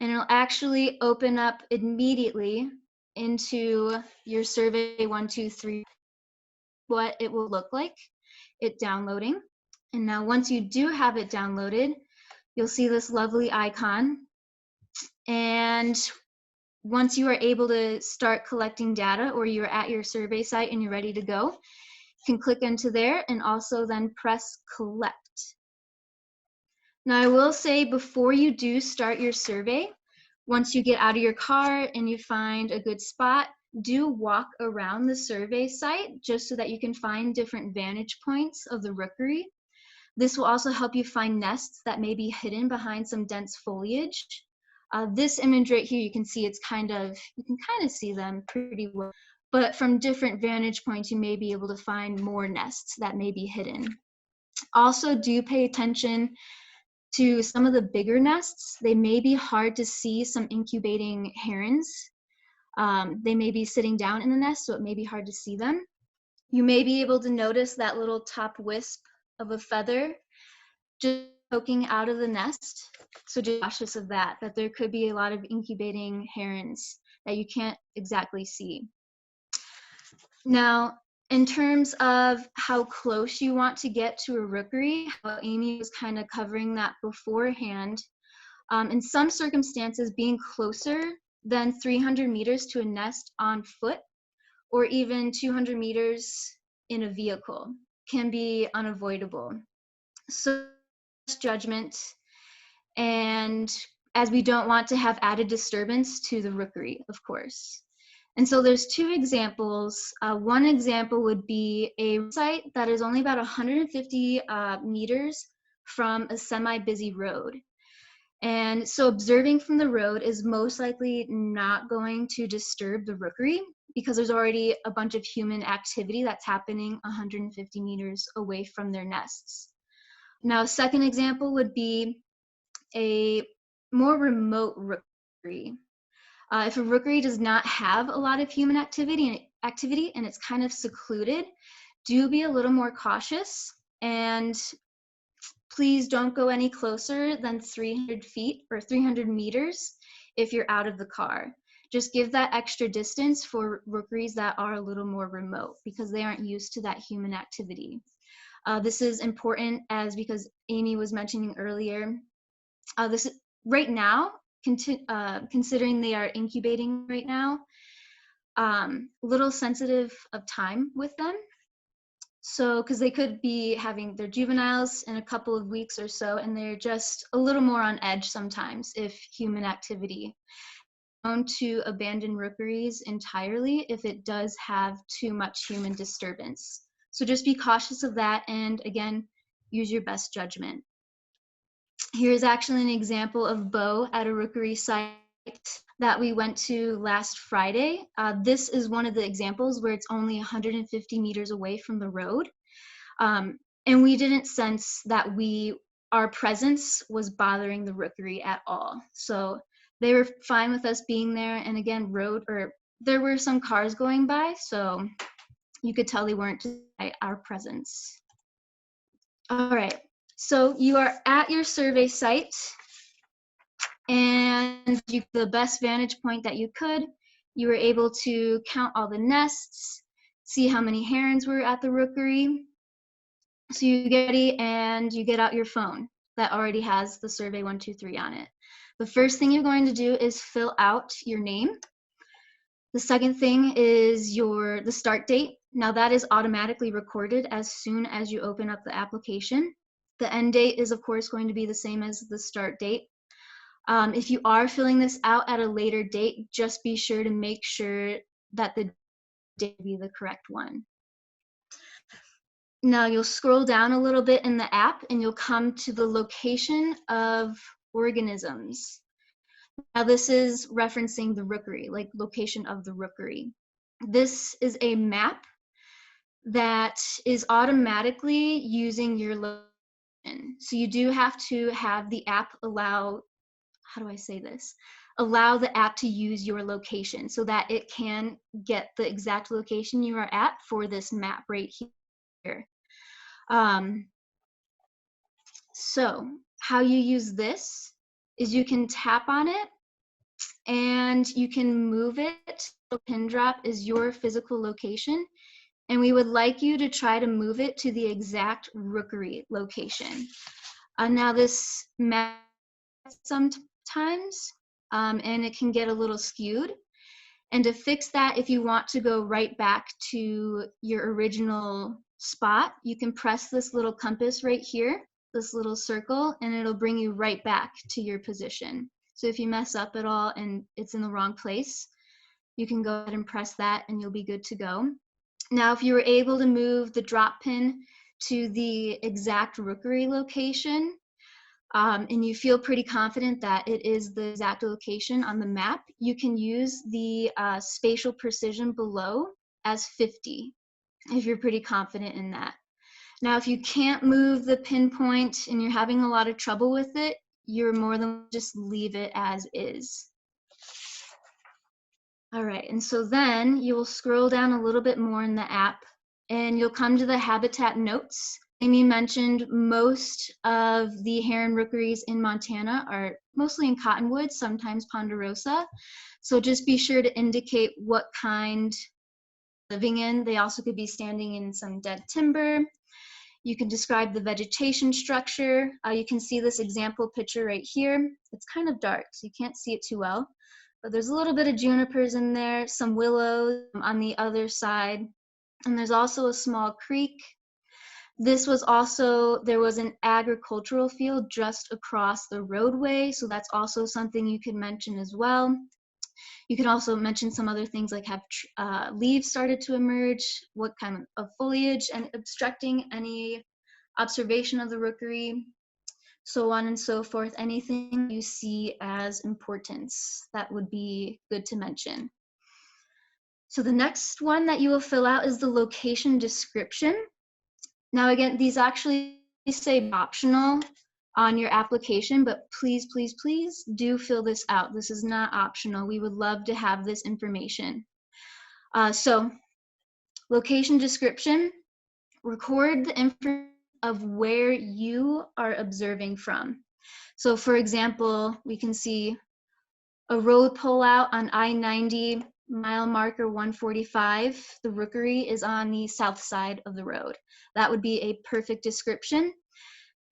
and it'll actually open up immediately into your Survey 123, what it will look like, it downloading. And now once you do have it downloaded, you'll see this lovely icon. And once you are able to start collecting data or you're at your survey site and you're ready to go, you can click into there and also then press collect. Now I will say before you do start your survey, once you get out of your car and you find a good spot, do walk around the survey site just so that you can find different vantage points of the rookery. This will also help you find nests that may be hidden behind some dense foliage. This image right here, you can see you can kind of see them pretty well, but from different vantage points, you may be able to find more nests that may be hidden. Also, do pay attention to some of the bigger nests. They may be hard to see some incubating herons. They may be sitting down in the nest, so it may be hard to see them. You may be able to notice that little top wisp of a feather just poking out of the nest. So just cautious of that there could be a lot of incubating herons that you can't exactly see. Now, in terms of how close you want to get to a rookery, how Amy was kind of covering that beforehand, in some circumstances, being closer than 300 meters to a nest on foot or even 200 meters in a vehicle can be unavoidable. So judgment, and as we don't want to have added disturbance to the rookery, of course. And so there's two examples. One example would be a site that is only about 150 meters from a semi-busy road. And so observing from the road is most likely not going to disturb the rookery because there's already a bunch of human activity that's happening 150 meters away from their nests. Now, a second example would be a more remote rookery. If a rookery does not have a lot of human activity and it's kind of secluded, do be a little more cautious and please don't go any closer than 300 feet or 300 meters if you're out of the car. Just give that extra distance for rookeries that are a little more remote because they aren't used to that human activity. This is important because Amy was mentioning earlier, this is right now, considering they are incubating right now, little sensitive of time with them. So, because they could be having their juveniles in a couple of weeks or so, and they're just a little more on edge sometimes if human activity. Known to abandon rookeries entirely if it does have too much human disturbance. So just be cautious of that, and again, use your best judgment. Here's actually an example of Bo at a rookery site that we went to last Friday. This is one of the examples where it's only 150 meters away from the road. And we didn't sense that our presence was bothering the rookery at all. So they were fine with us being there. And again, there were some cars going by, so you could tell they weren't by our presence. All right, so you are at your survey site and the best vantage point that you could. You were able to count all the nests, see how many herons were at the rookery. So you get ready and you get out your phone that already has the Survey 123 on it. The first thing you're going to do is fill out your name. The second thing is the start date. Now that is automatically recorded as soon as you open up the application. The end date is of course going to be the same as the start date. If you are filling this out at a later date, just be sure to make sure that the date be the correct one. Now you'll scroll down a little bit in the app and you'll come to the location of organisms. Now this is referencing the rookery, like location of the rookery. This is a map that is automatically using your location. So you do have to have the app allow, how do I say this? Allow the app to use your location so that it can get the exact location you are at for this map right here. So how you use this is you can tap on it and you can move it. The pin drop is your physical location, and we would like you to try to move it to the exact rookery location. Now this map sometimes, and it can get a little skewed. And to fix that, if you want to go right back to your original spot, you can press this little compass right here, this little circle, and it'll bring you right back to your position. So if you mess up at all and it's in the wrong place, you can go ahead and press that and you'll be good to go. Now, if you were able to move the drop pin to the exact rookery location, and you feel pretty confident that it is the exact location on the map, you can use the spatial precision below as 50, if you're pretty confident in that. Now, if you can't move the pinpoint and you're having a lot of trouble with it, you're more than just leave it as is. All right, and so then you will scroll down a little bit more in the app and you'll come to the habitat notes. Amy mentioned most of the heron rookeries in Montana are mostly in cottonwood, sometimes ponderosa. So just be sure to indicate what kind living in. They also could be standing in some dead timber. You can describe the vegetation structure. You can see this example picture right here. It's kind of dark, so you can't see it too well. But there's a little bit of junipers in there, some willows on the other side. And there's also a small creek. This was also, there was an agricultural field just across the roadway, so that's also something you could mention as well. You can also mention some other things like have leaves started to emerge, what kind of foliage, and obstructing any observation of the rookery, so on and so forth. Anything you see as importance that would be good to mention. So the next one that you will fill out is the location description. Now again, these actually say optional on your application, but please, please, please do fill this out. This is not optional. We would love to have this information. So location description, record the information of where you are observing from. So for example, we can see a road pullout on I-90, mile marker 145. The rookery is on the south side of the road. That would be a perfect description,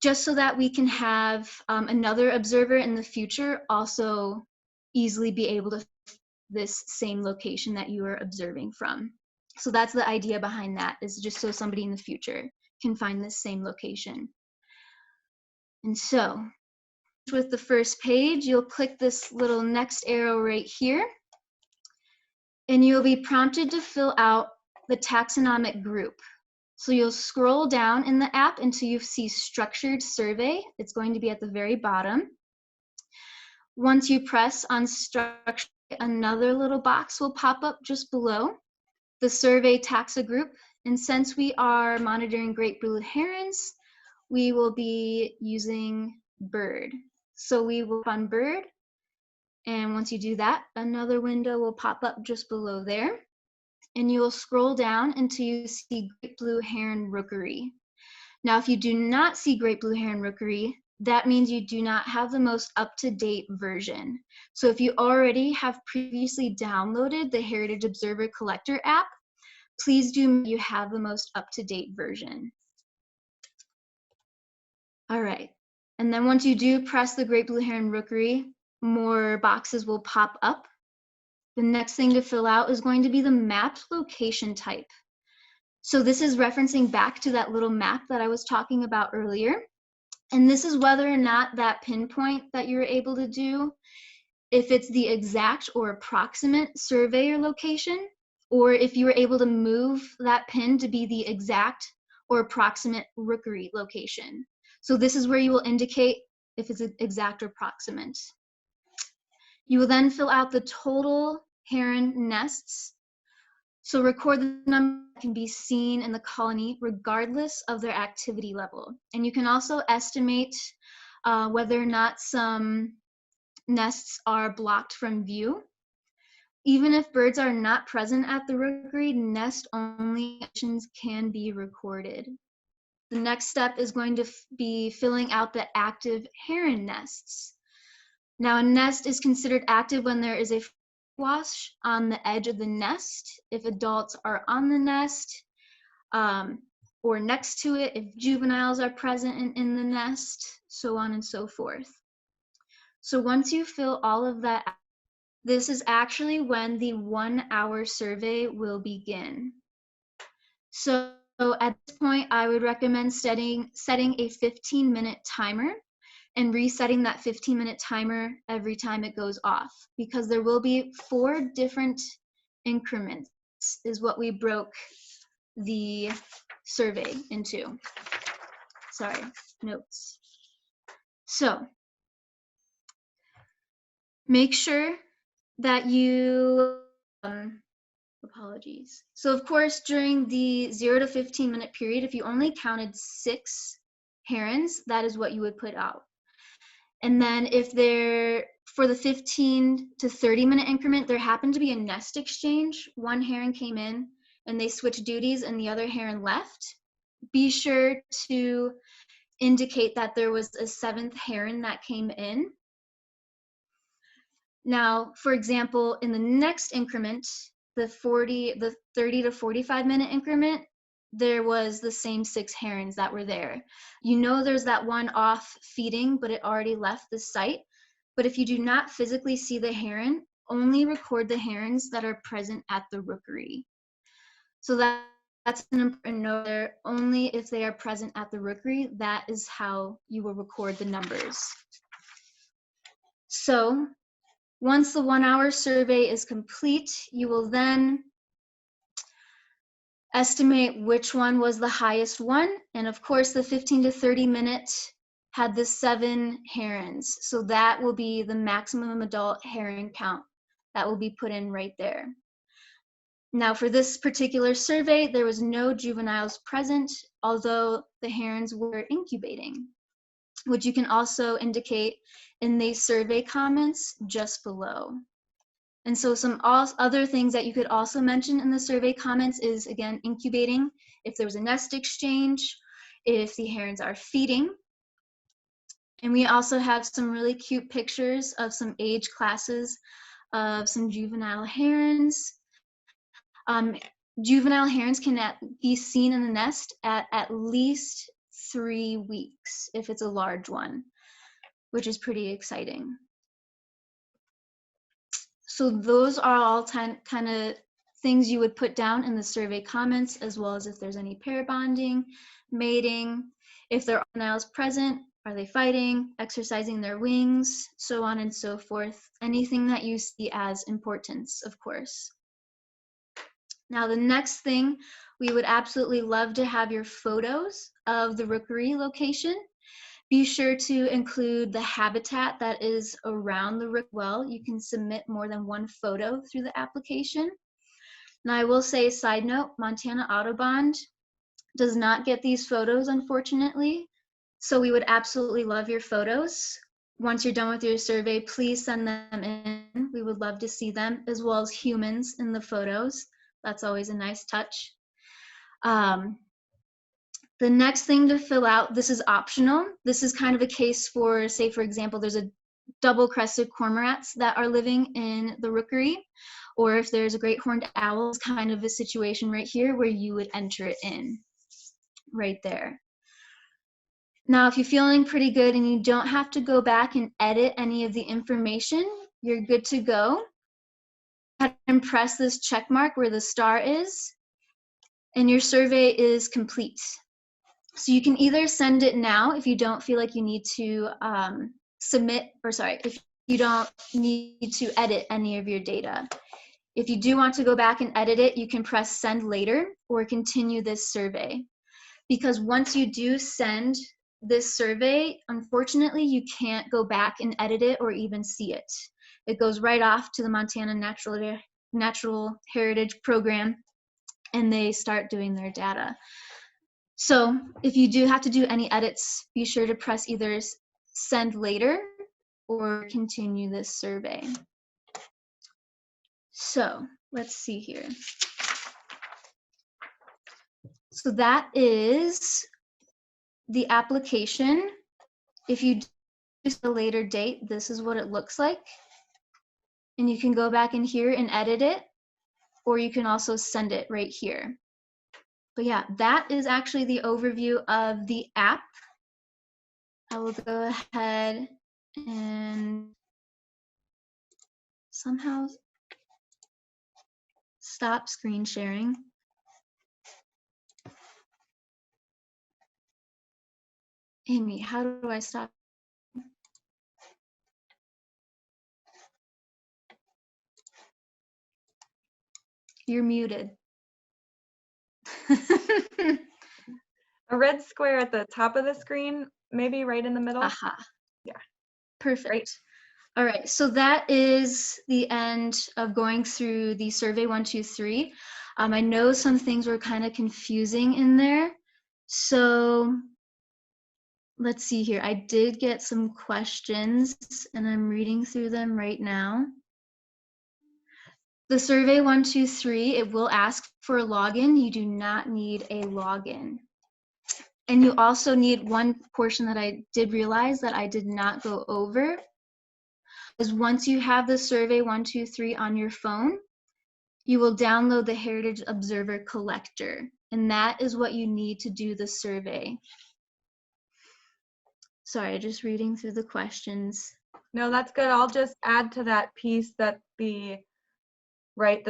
just so that we can have another observer in the future also easily be able to find this same location that you are observing from. So that's the idea behind that, is just so somebody in the future can find this same location. And so with the first page, you'll click this little next arrow right here, and you'll be prompted to fill out the taxonomic group. So you'll scroll down in the app until you see structured survey. It's going to be at the very bottom. Once you press on structure, another little box will pop up just below the survey taxa group. And since we are monitoring Great Blue Herons, we will be using bird. So we will on bird, and once you do that, another window will pop up just below there, and you will scroll down until you see Great Blue Heron Rookery. Now, if you do not see Great Blue Heron Rookery, that means you do not have the most up-to-date version. So if you already have previously downloaded the Heritage Observer Collector app, please do you have the most up-to-date version. All right. And then once you do press the Great Blue Heron Rookery, more boxes will pop up. The next thing to fill out is going to be the mapped location type. So this is referencing back to that little map that I was talking about earlier. And this is whether or not that pinpoint that you're able to do, if it's the exact or approximate survey or location, or if you were able to move that pin to be the exact or approximate rookery location. So this is where you will indicate if it's exact or approximate. You will then fill out the total heron nests So record the number that can be seen in the colony regardless of their activity level. And you can also estimate whether or not some nests are blocked from view. Even if birds are not present at the rookery, nest-only actions can be recorded. The next step is going to be filling out the active heron nests. Now, a nest is considered active when there is a wash on the edge of the nest, if adults are on the nest, or next to it, if juveniles are present in the nest, so on and so forth. So once you fill all of that, this is actually when the 1 hour survey will begin. So at this point, I would recommend setting a 15-minute timer and resetting that 15-minute timer every time it goes off, because there will be 4 different increments is what we broke the survey into. Sorry, notes. So make sure that you, apologies. So of course, during the 0 to 15-minute period, if you only counted 6 herons, that is what you would put out. And then if there, for the 15 to 30-minute increment, there happened to be a nest exchange, one heron came in and they switched duties and the other heron left, be sure to indicate that there was a 7th heron that came in. Now, for example, in the next increment, the 30 to 45-minute increment, there was the same 6 herons that were there. You know there's that one off feeding, but it already left the site. But if you do not physically see the heron, only record the herons that are present at the rookery. So that's an important note there. Only if they are present at the rookery, that is how you will record the numbers. So once the 1 hour survey is complete, you will then estimate which one was the highest one. And of course, the 15 to 30 minute had the 7 herons. So that will be the maximum adult heron count that will be put in right there. Now for this particular survey, there was no juveniles present, although the herons were incubating, which you can also indicate in the survey comments just below. And so some other things that you could also mention in the survey comments is, again, incubating, if there was a nest exchange, if the herons are feeding. And we also have some really cute pictures of some age classes of some juvenile herons. Juvenile herons can be seen in the nest at least 3 weeks if it's a large one, which is pretty exciting. So those are all kind of things you would put down in the survey comments, as well as if there's any pair bonding, mating, if there are juveniles present, are they fighting, exercising their wings, so on and so forth. Anything that you see as importance, of course. Now the next thing, we would absolutely love to have your photos of the rookery location. Be sure to include the habitat that is around the rook well. You can submit more than 1 photo through the application. Now I will say, side note, Montana Audubon does not get these photos, unfortunately. So we would absolutely love your photos. Once you're done with your survey, please send them in. We would love to see them, as well as humans in the photos. That's always a nice touch. The next thing to fill out, this is optional. This is kind of a case for, say, for example, there's a double-crested cormorants that are living in the rookery, or if there's a great horned owl, it's kind of a situation right here where you would enter it in, right there. Now, if you're feeling pretty good and you don't have to go back and edit any of the information, you're good to go. Go ahead and press this check mark where the star is, and your survey is complete. So you can either send it now if you don't feel like you need to if you don't need to edit any of your data. If you do want to go back and edit it, you can press send later or continue this survey. Because once you do send this survey, unfortunately, you can't go back and edit it or even see it. It goes right off to the Montana Natural Heritage Program and they start doing their data. So if you do have to do any edits, be sure to press either send later or continue this survey. So let's see here. So that is the application. If you do a later date, this is what it looks like. And you can go back in here and edit it, or you can also send it right here. But yeah, that is actually the overview of the app. I will go ahead and somehow stop screen sharing. Amy, how do I stop? You're muted. A red square at the top of the screen, maybe right in the middle. Aha. Yeah. Perfect. Great. All right, so that is the end of going through the survey 1, 2, 3. I know some things were kind of confusing in there. So let's see here. I did get some questions and I'm reading through them right now. The survey 1, 2, 3, it will ask for a login. You do not need a login. And you also need one portion that I did realize that I did not go over is once you have the survey 1, 2, 3 on your phone, you will download the Heritage Observer Collector. And that is what you need to do the survey. Sorry, just reading through the questions. No, that's good. I'll just add to that piece that the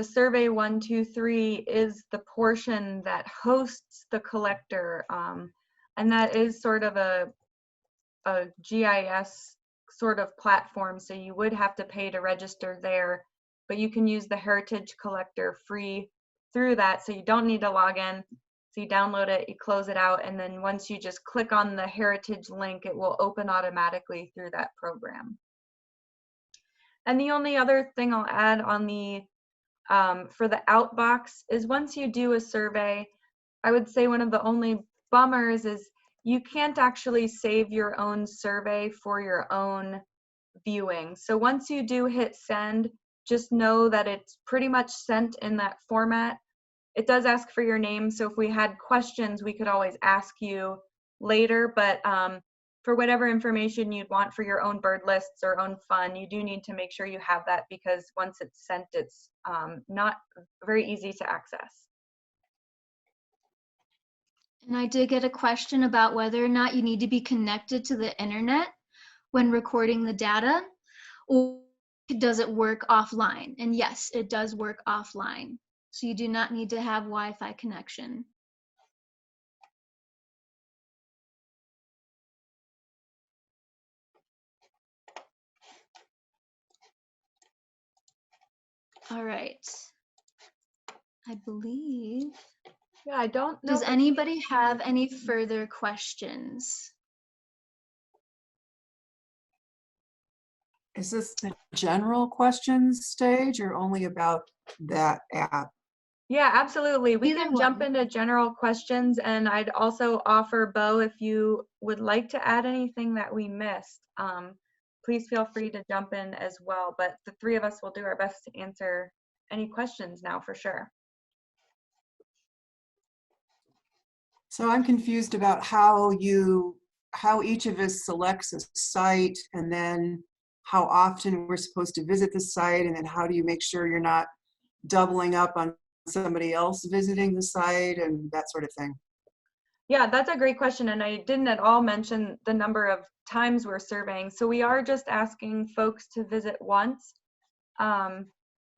survey 1, 2, 3 is the portion that hosts the collector. And that is sort of a GIS sort of platform. So you would have to pay to register there, but you can use the Heritage Collector free through that. So you don't need to log in. So you download it, you close it out, and then once you just click on the Heritage link, it will open automatically through that program. And the only other thing I'll add on the for the outbox is once you do a survey, I would say one of the only bummers is you can't actually save your own survey for your own viewing. So once you do hit send, just know that it's pretty much sent in that format. It does ask for your name, so if we had questions, we could always ask you later, but for whatever information you'd want for your own bird lists or own fun, you do need to make sure you have that because once it's sent, it's not very easy to access. And I did get a question about whether or not you need to be connected to the internet when recording the data, or does it work offline? And yes, it does work offline. So you do not need to have Wi-Fi connection. All right. I believe. Yeah, I don't know. Does anybody have any further questions? Is this the general questions stage or only about that app? Yeah, absolutely. We Either can jump one. into general questions, and I'd also offer, Bo, if you would like to add anything that we missed, please feel free to jump in as well. But the three of us will do our best to answer any questions now for sure. So I'm confused about how each of us selects a site and then how often we're supposed to visit the site, and then how do you make sure you're not doubling up on somebody else visiting the site and that sort of thing. Yeah, that's a great question. And I didn't at all mention the number of times we're surveying. So we are just asking folks to visit once.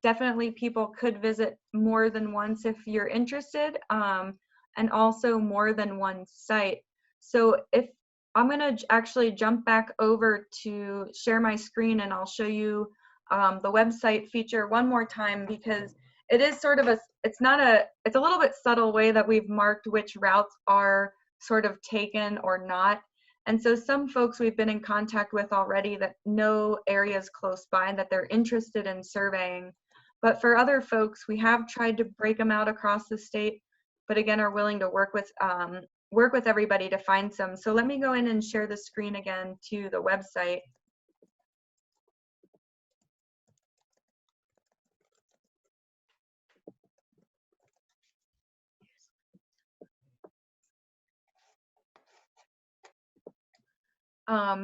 Definitely people could visit more than once if you're interested, and also more than one site. So if I'm gonna actually jump back over to share my screen and I'll show you the website feature one more time, because it is sort of it's a little bit subtle way that we've marked which routes are sort of taken or not. And so some folks we've been in contact with already that know areas close by and that they're interested in surveying. But for other folks, we have tried to break them out across the state, but again, are willing to work with everybody to find some. So let me go in and share the screen again to the website.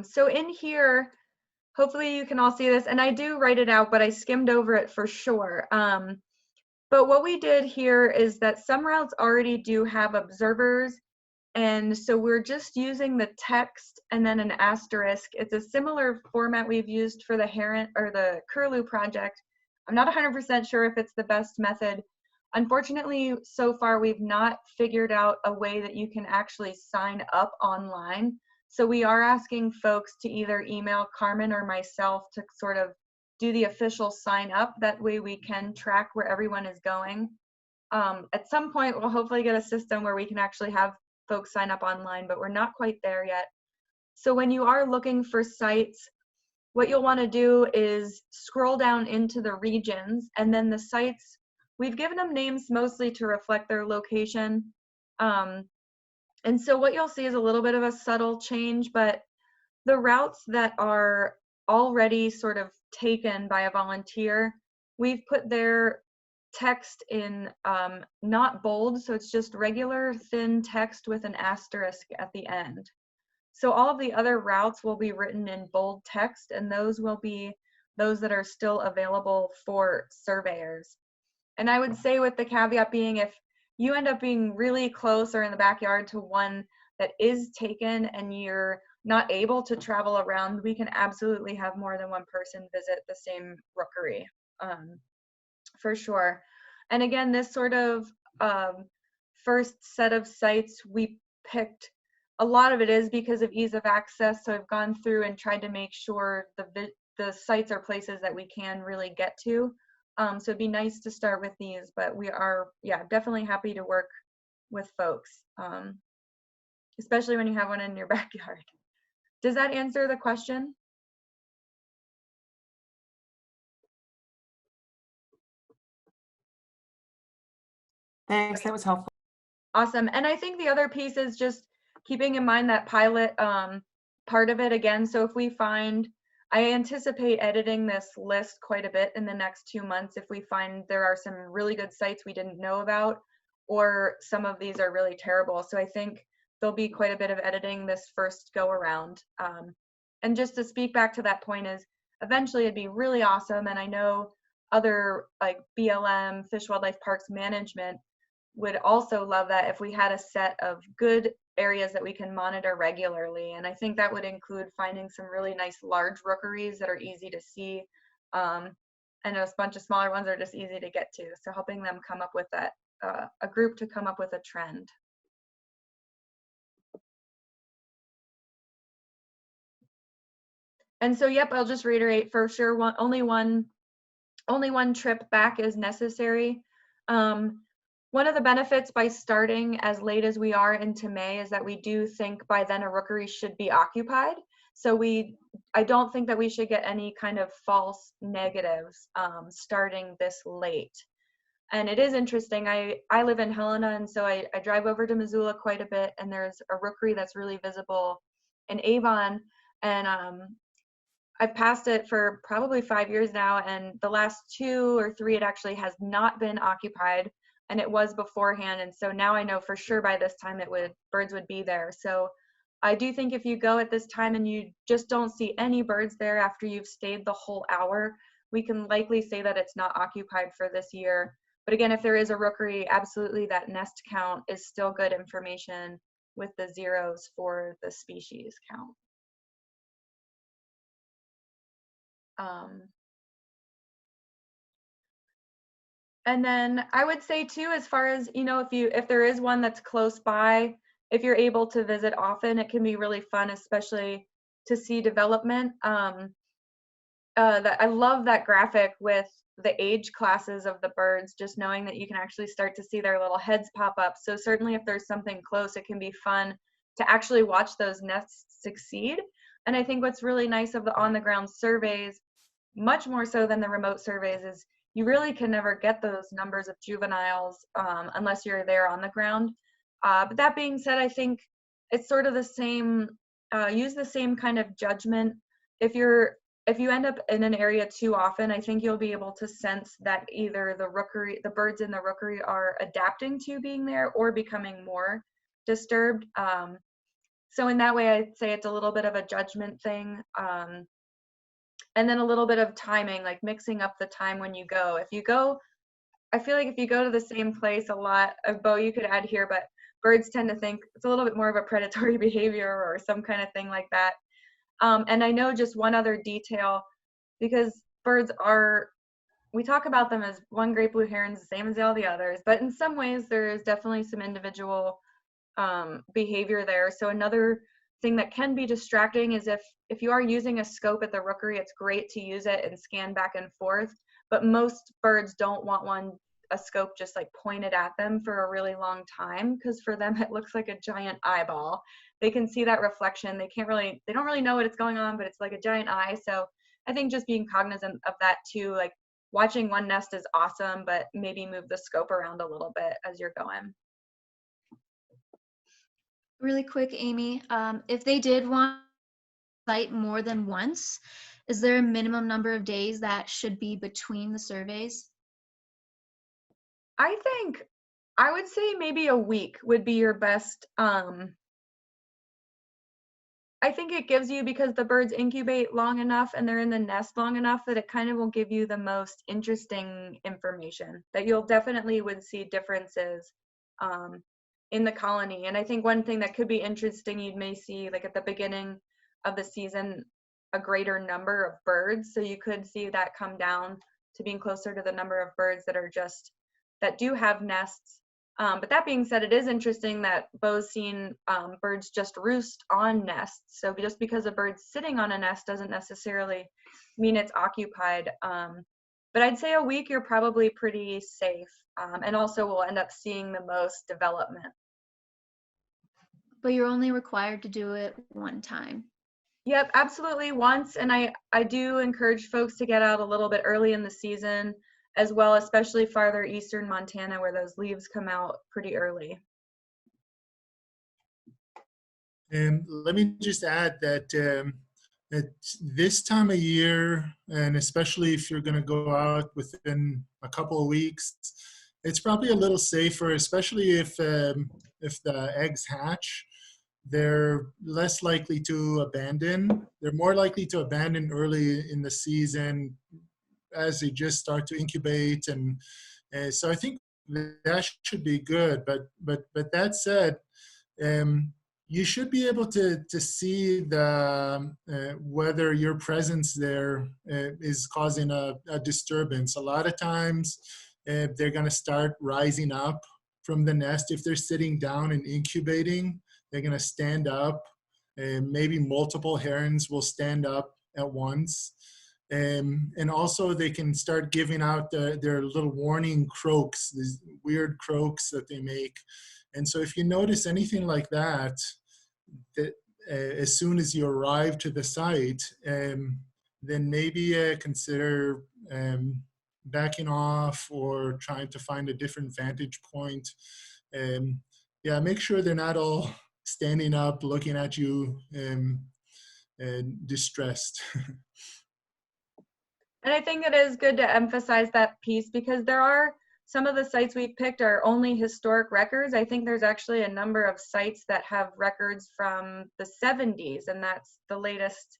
So in here, hopefully you can all see this, and I do write it out, but I skimmed over it for sure. But what we did here is that some routes already do have observers, and so we're just using the text and then an asterisk. It's a similar format we've used for the Heron or the Curlew project. I'm not 100% sure if it's the best method. Unfortunately, so far we've not figured out a way that you can actually sign up online. So we are asking folks to either email Carmen or myself to sort of do the official sign up. That way we can track where everyone is going. At some point, we'll hopefully get a system where we can actually have folks sign up online, but we're not quite there yet. So when you are looking for sites, what you'll want to do is scroll down into the regions, and then the sites, we've given them names mostly to reflect their location. And so what you'll see is a little bit of a subtle change, but the routes that are already sort of taken by a volunteer, we've put their text in not bold, so it's just regular thin text with an asterisk at the end. So all of the other routes will be written in bold text, and those will be those that are still available for surveyors. And I would say, with the caveat being, if you end up being really close or in the backyard to one that is taken and you're not able to travel around, we can absolutely have more than one person visit the same rookery, for sure. And again, this sort of first set of sites we picked, a lot of it is because of ease of access. So I've gone through and tried to make sure the sites are places that we can really get to. So it'd be nice to start with these, but we are, yeah, definitely happy to work with folks, especially when you have one in your backyard. Does that answer the question? Thanks, that was helpful. Awesome. And I think the other piece is just keeping in mind that pilot part of it again. So if we find, I anticipate editing this list quite a bit in the next 2 months if we find there are some really good sites we didn't know about, or some of these are really terrible. So I think there'll be quite a bit of editing this first go around. And just to speak back to that point is, eventually it'd be really awesome, and I know other like BLM, Fish Wildlife Parks Management, would also love that if we had a set of good areas that we can monitor regularly. And I think that would include finding some really nice large rookeries that are easy to see. And a bunch of smaller ones are just easy to get to. So helping them come up with that, a group to come up with a trend. And so, yep, I'll just reiterate for sure, only one trip back is necessary. One of the benefits by starting as late as we are into May is that we do think by then a rookery should be occupied. So I don't think that we should get any kind of false negatives starting this late. And it is interesting, I live in Helena, and so I drive over to Missoula quite a bit, and there's a rookery that's really visible in Avon, and I've passed it for probably 5 years now, and the last 2 or 3 it actually has not been occupied, and it was beforehand. And so now I know for sure by this time birds would be there. So I do think if you go at this time and you just don't see any birds there after you've stayed the whole hour, we can likely say that it's not occupied for this year. But again, if there is a rookery, absolutely that nest count is still good information with the zeros for the species count. And then I would say too, as far as, you know, if there is one that's close by, if you're able to visit often, it can be really fun, especially to see development. I love that graphic with the age classes of the birds, just knowing that you can actually start to see their little heads pop up. So certainly if there's something close, it can be fun to actually watch those nests succeed. And I think what's really nice of the on-the-ground surveys, much more so than the remote surveys, is you really can never get those numbers of juveniles unless you're there on the ground. But that being said, I think it's sort of the same, use the same kind of judgment. If you end up in an area too often, I think you'll be able to sense that either the birds in the rookery are adapting to being there or becoming more disturbed. So in that way, I'd say it's a little bit of a judgment thing. And then a little bit of timing, like mixing up the time when you go. I feel like if you go to the same place a lot, Bo, you could add here, but birds tend to think it's a little bit more of a predatory behavior or some kind of thing like that. And I know just one other detail, because birds we talk about them as one great blue heron, the same as all the others, but in some ways there is definitely some individual behavior there. So another thing that can be distracting is if you are using a scope at the rookery, it's great to use it and scan back and forth, but most birds don't want a scope just like pointed at them for a really long time, because for them it looks like a giant eyeball. They can see that reflection. They don't really know what it's going on, but it's like a giant eye. So I think just being cognizant of that too, like watching one nest is awesome, but maybe move the scope around a little bit as you're going. Really quick, Amy, if they did want to site more than once, is there a minimum number of days that should be between the surveys? I would say maybe a week would be your best. I think it gives you, because the birds incubate long enough and they're in the nest long enough, that it kind of will give you the most interesting information, that you'll definitely would see differences in the colony. And I think one thing that could be interesting, you may see like at the beginning of the season a greater number of birds, so you could see that come down to being closer to the number of birds that do have nests. But that being said, it is interesting that Bo's seen birds just roost on nests. So just because a bird's sitting on a nest doesn't necessarily mean it's occupied. But I'd say a week you're probably pretty safe, and also we'll end up seeing the most development. But you're only required to do it one time. Yep, absolutely, once. And I do encourage folks to get out a little bit early in the season as well, especially farther eastern Montana where those leaves come out pretty early. Let me just add that at this time of year, and especially if you're going to go out within a couple of weeks, it's probably a little safer, especially if the eggs hatch. They're less likely to abandon. They're more likely to abandon early in the season as they just start to incubate, and so I think that should be good. But that said, you should be able to see the whether your presence there is causing a disturbance. A lot of times they're going to start rising up from the nest. If they're sitting down and incubating, they're going to stand up. Maybe multiple herons will stand up at once. And also they can start giving out their little warning croaks, these weird croaks that they make. And so if you notice anything like that, as soon as you arrive to the site, then maybe consider backing off or trying to find a different vantage point. Yeah, make sure they're not all standing up looking at you distressed. And I think it is good to emphasize that piece, because there are some of the sites we've picked are only historic records. I think there's actually a number of sites that have records from the 70s, and that's the latest.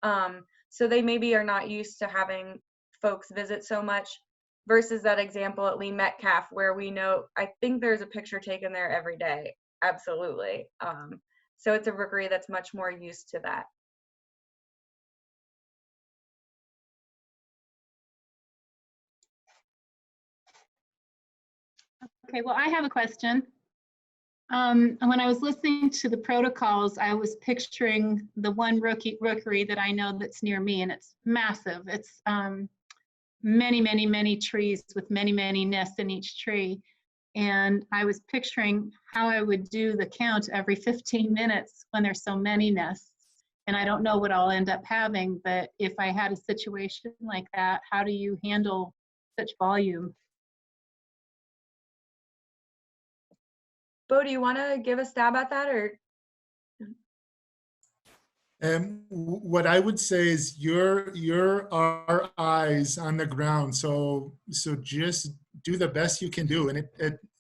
So they maybe are not used to having folks visit so much, versus that example at Lee Metcalf, where we know, I think there's a picture taken there every day. Absolutely. So it's a rookery that's much more used to that. Okay, well, I have a question. When I was listening to the protocols, I was picturing the one rookery that I know that's near me, and it's massive. It's many, many, many trees with many, many nests in each tree. And I was picturing how I would do the count every 15 minutes when there's so many nests. And I don't know what I'll end up having, but if I had a situation like that, how do you handle such volume. Bo, do you want to give a stab at that, or? What I would say is you're our eyes on the ground. So just do the best you can do.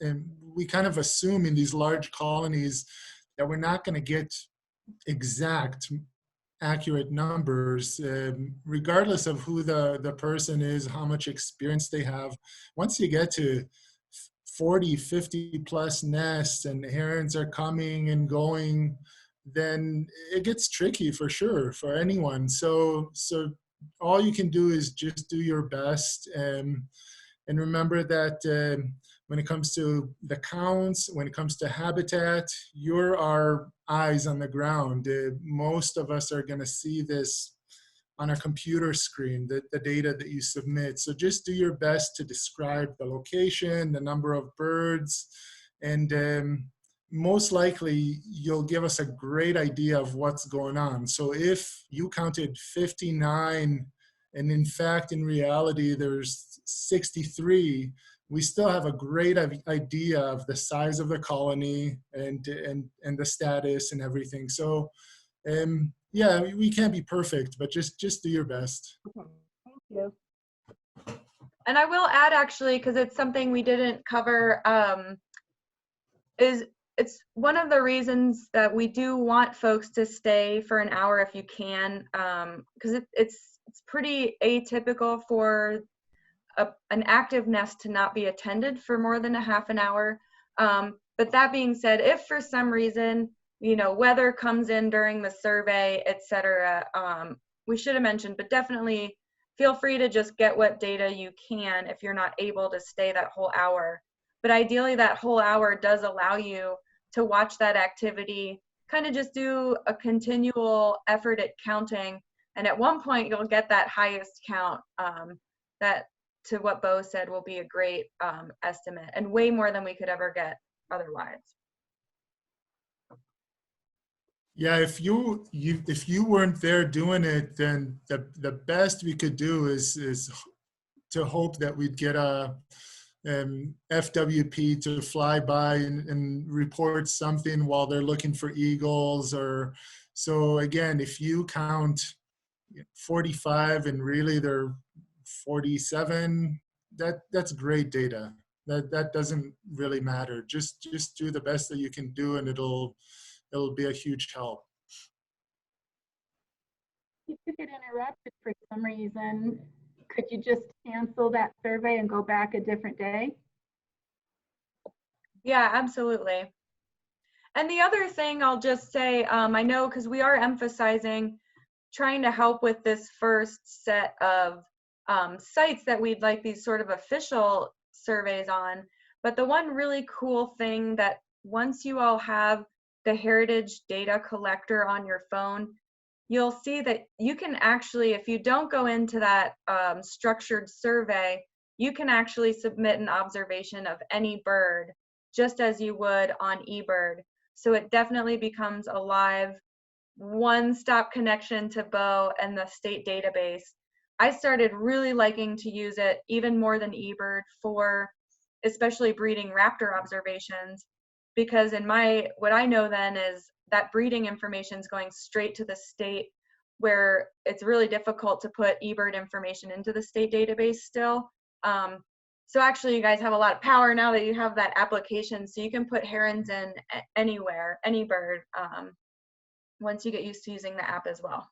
And we kind of assume in these large colonies that we're not going to get exact, accurate numbers, regardless of who the person is, how much experience they have. Once you get to 40, 50 plus nests and herons are coming and going, then it gets tricky for sure for anyone. So all you can do is just do your best, and remember that when it comes to the counts, when it comes to habitat, you're our eyes on the ground. Most of us are going to see this on a computer screen, the data that you submit. So just do your best to describe the location, the number of birds, and most likely you'll give us a great idea of what's going on. So if you counted 59 and in fact, in reality, there's 63, we still have a great idea of the size of the colony and the status and everything. So yeah, we can't be perfect, but just do your best. Thank you. And I will add, actually, because it's something we didn't cover, is it's one of the reasons that we do want folks to stay for an hour if you can, because it's pretty atypical for an active nest to not be attended for more than a half an hour. But that being said, if for some reason, you know, weather comes in during the survey, etc., we should have mentioned, but definitely feel free to just get what data you can if you're not able to stay that whole hour. But ideally, that whole hour does allow you to watch that activity, kind of just do a continual effort at counting. And at one point, you'll get that highest count. That, to what Bo said, will be a great estimate, and way more than we could ever get otherwise. Yeah, if you weren't there doing it, then the best we could do is to hope that we'd get a FWP to fly by and report something while they're looking for eagles. Or so again, if you count 45 and really they're 47, that's great data. That doesn't really matter. Just do the best that you can do, and it'll be a huge help. If you get interrupted for some reason, could you just cancel that survey and go back a different day? Yeah, absolutely. And the other thing I'll just say, I know, because we are emphasizing trying to help with this first set of sites that we'd like these sort of official surveys on. But the one really cool thing that once you all have the heritage data collector on your phone, you'll see that you can actually, if you don't go into that structured survey, you can actually submit an observation of any bird just as you would on eBird. So it definitely becomes a live one-stop connection to Bo and the state database. I started really liking to use it even more than eBird for especially breeding raptor observations, because in what I know then is that breeding information is going straight to the state, where it's really difficult to put eBird information into the state database still. So actually you guys have a lot of power now that you have that application, so you can put herons in anywhere, any bird, once you get used to using the app as well.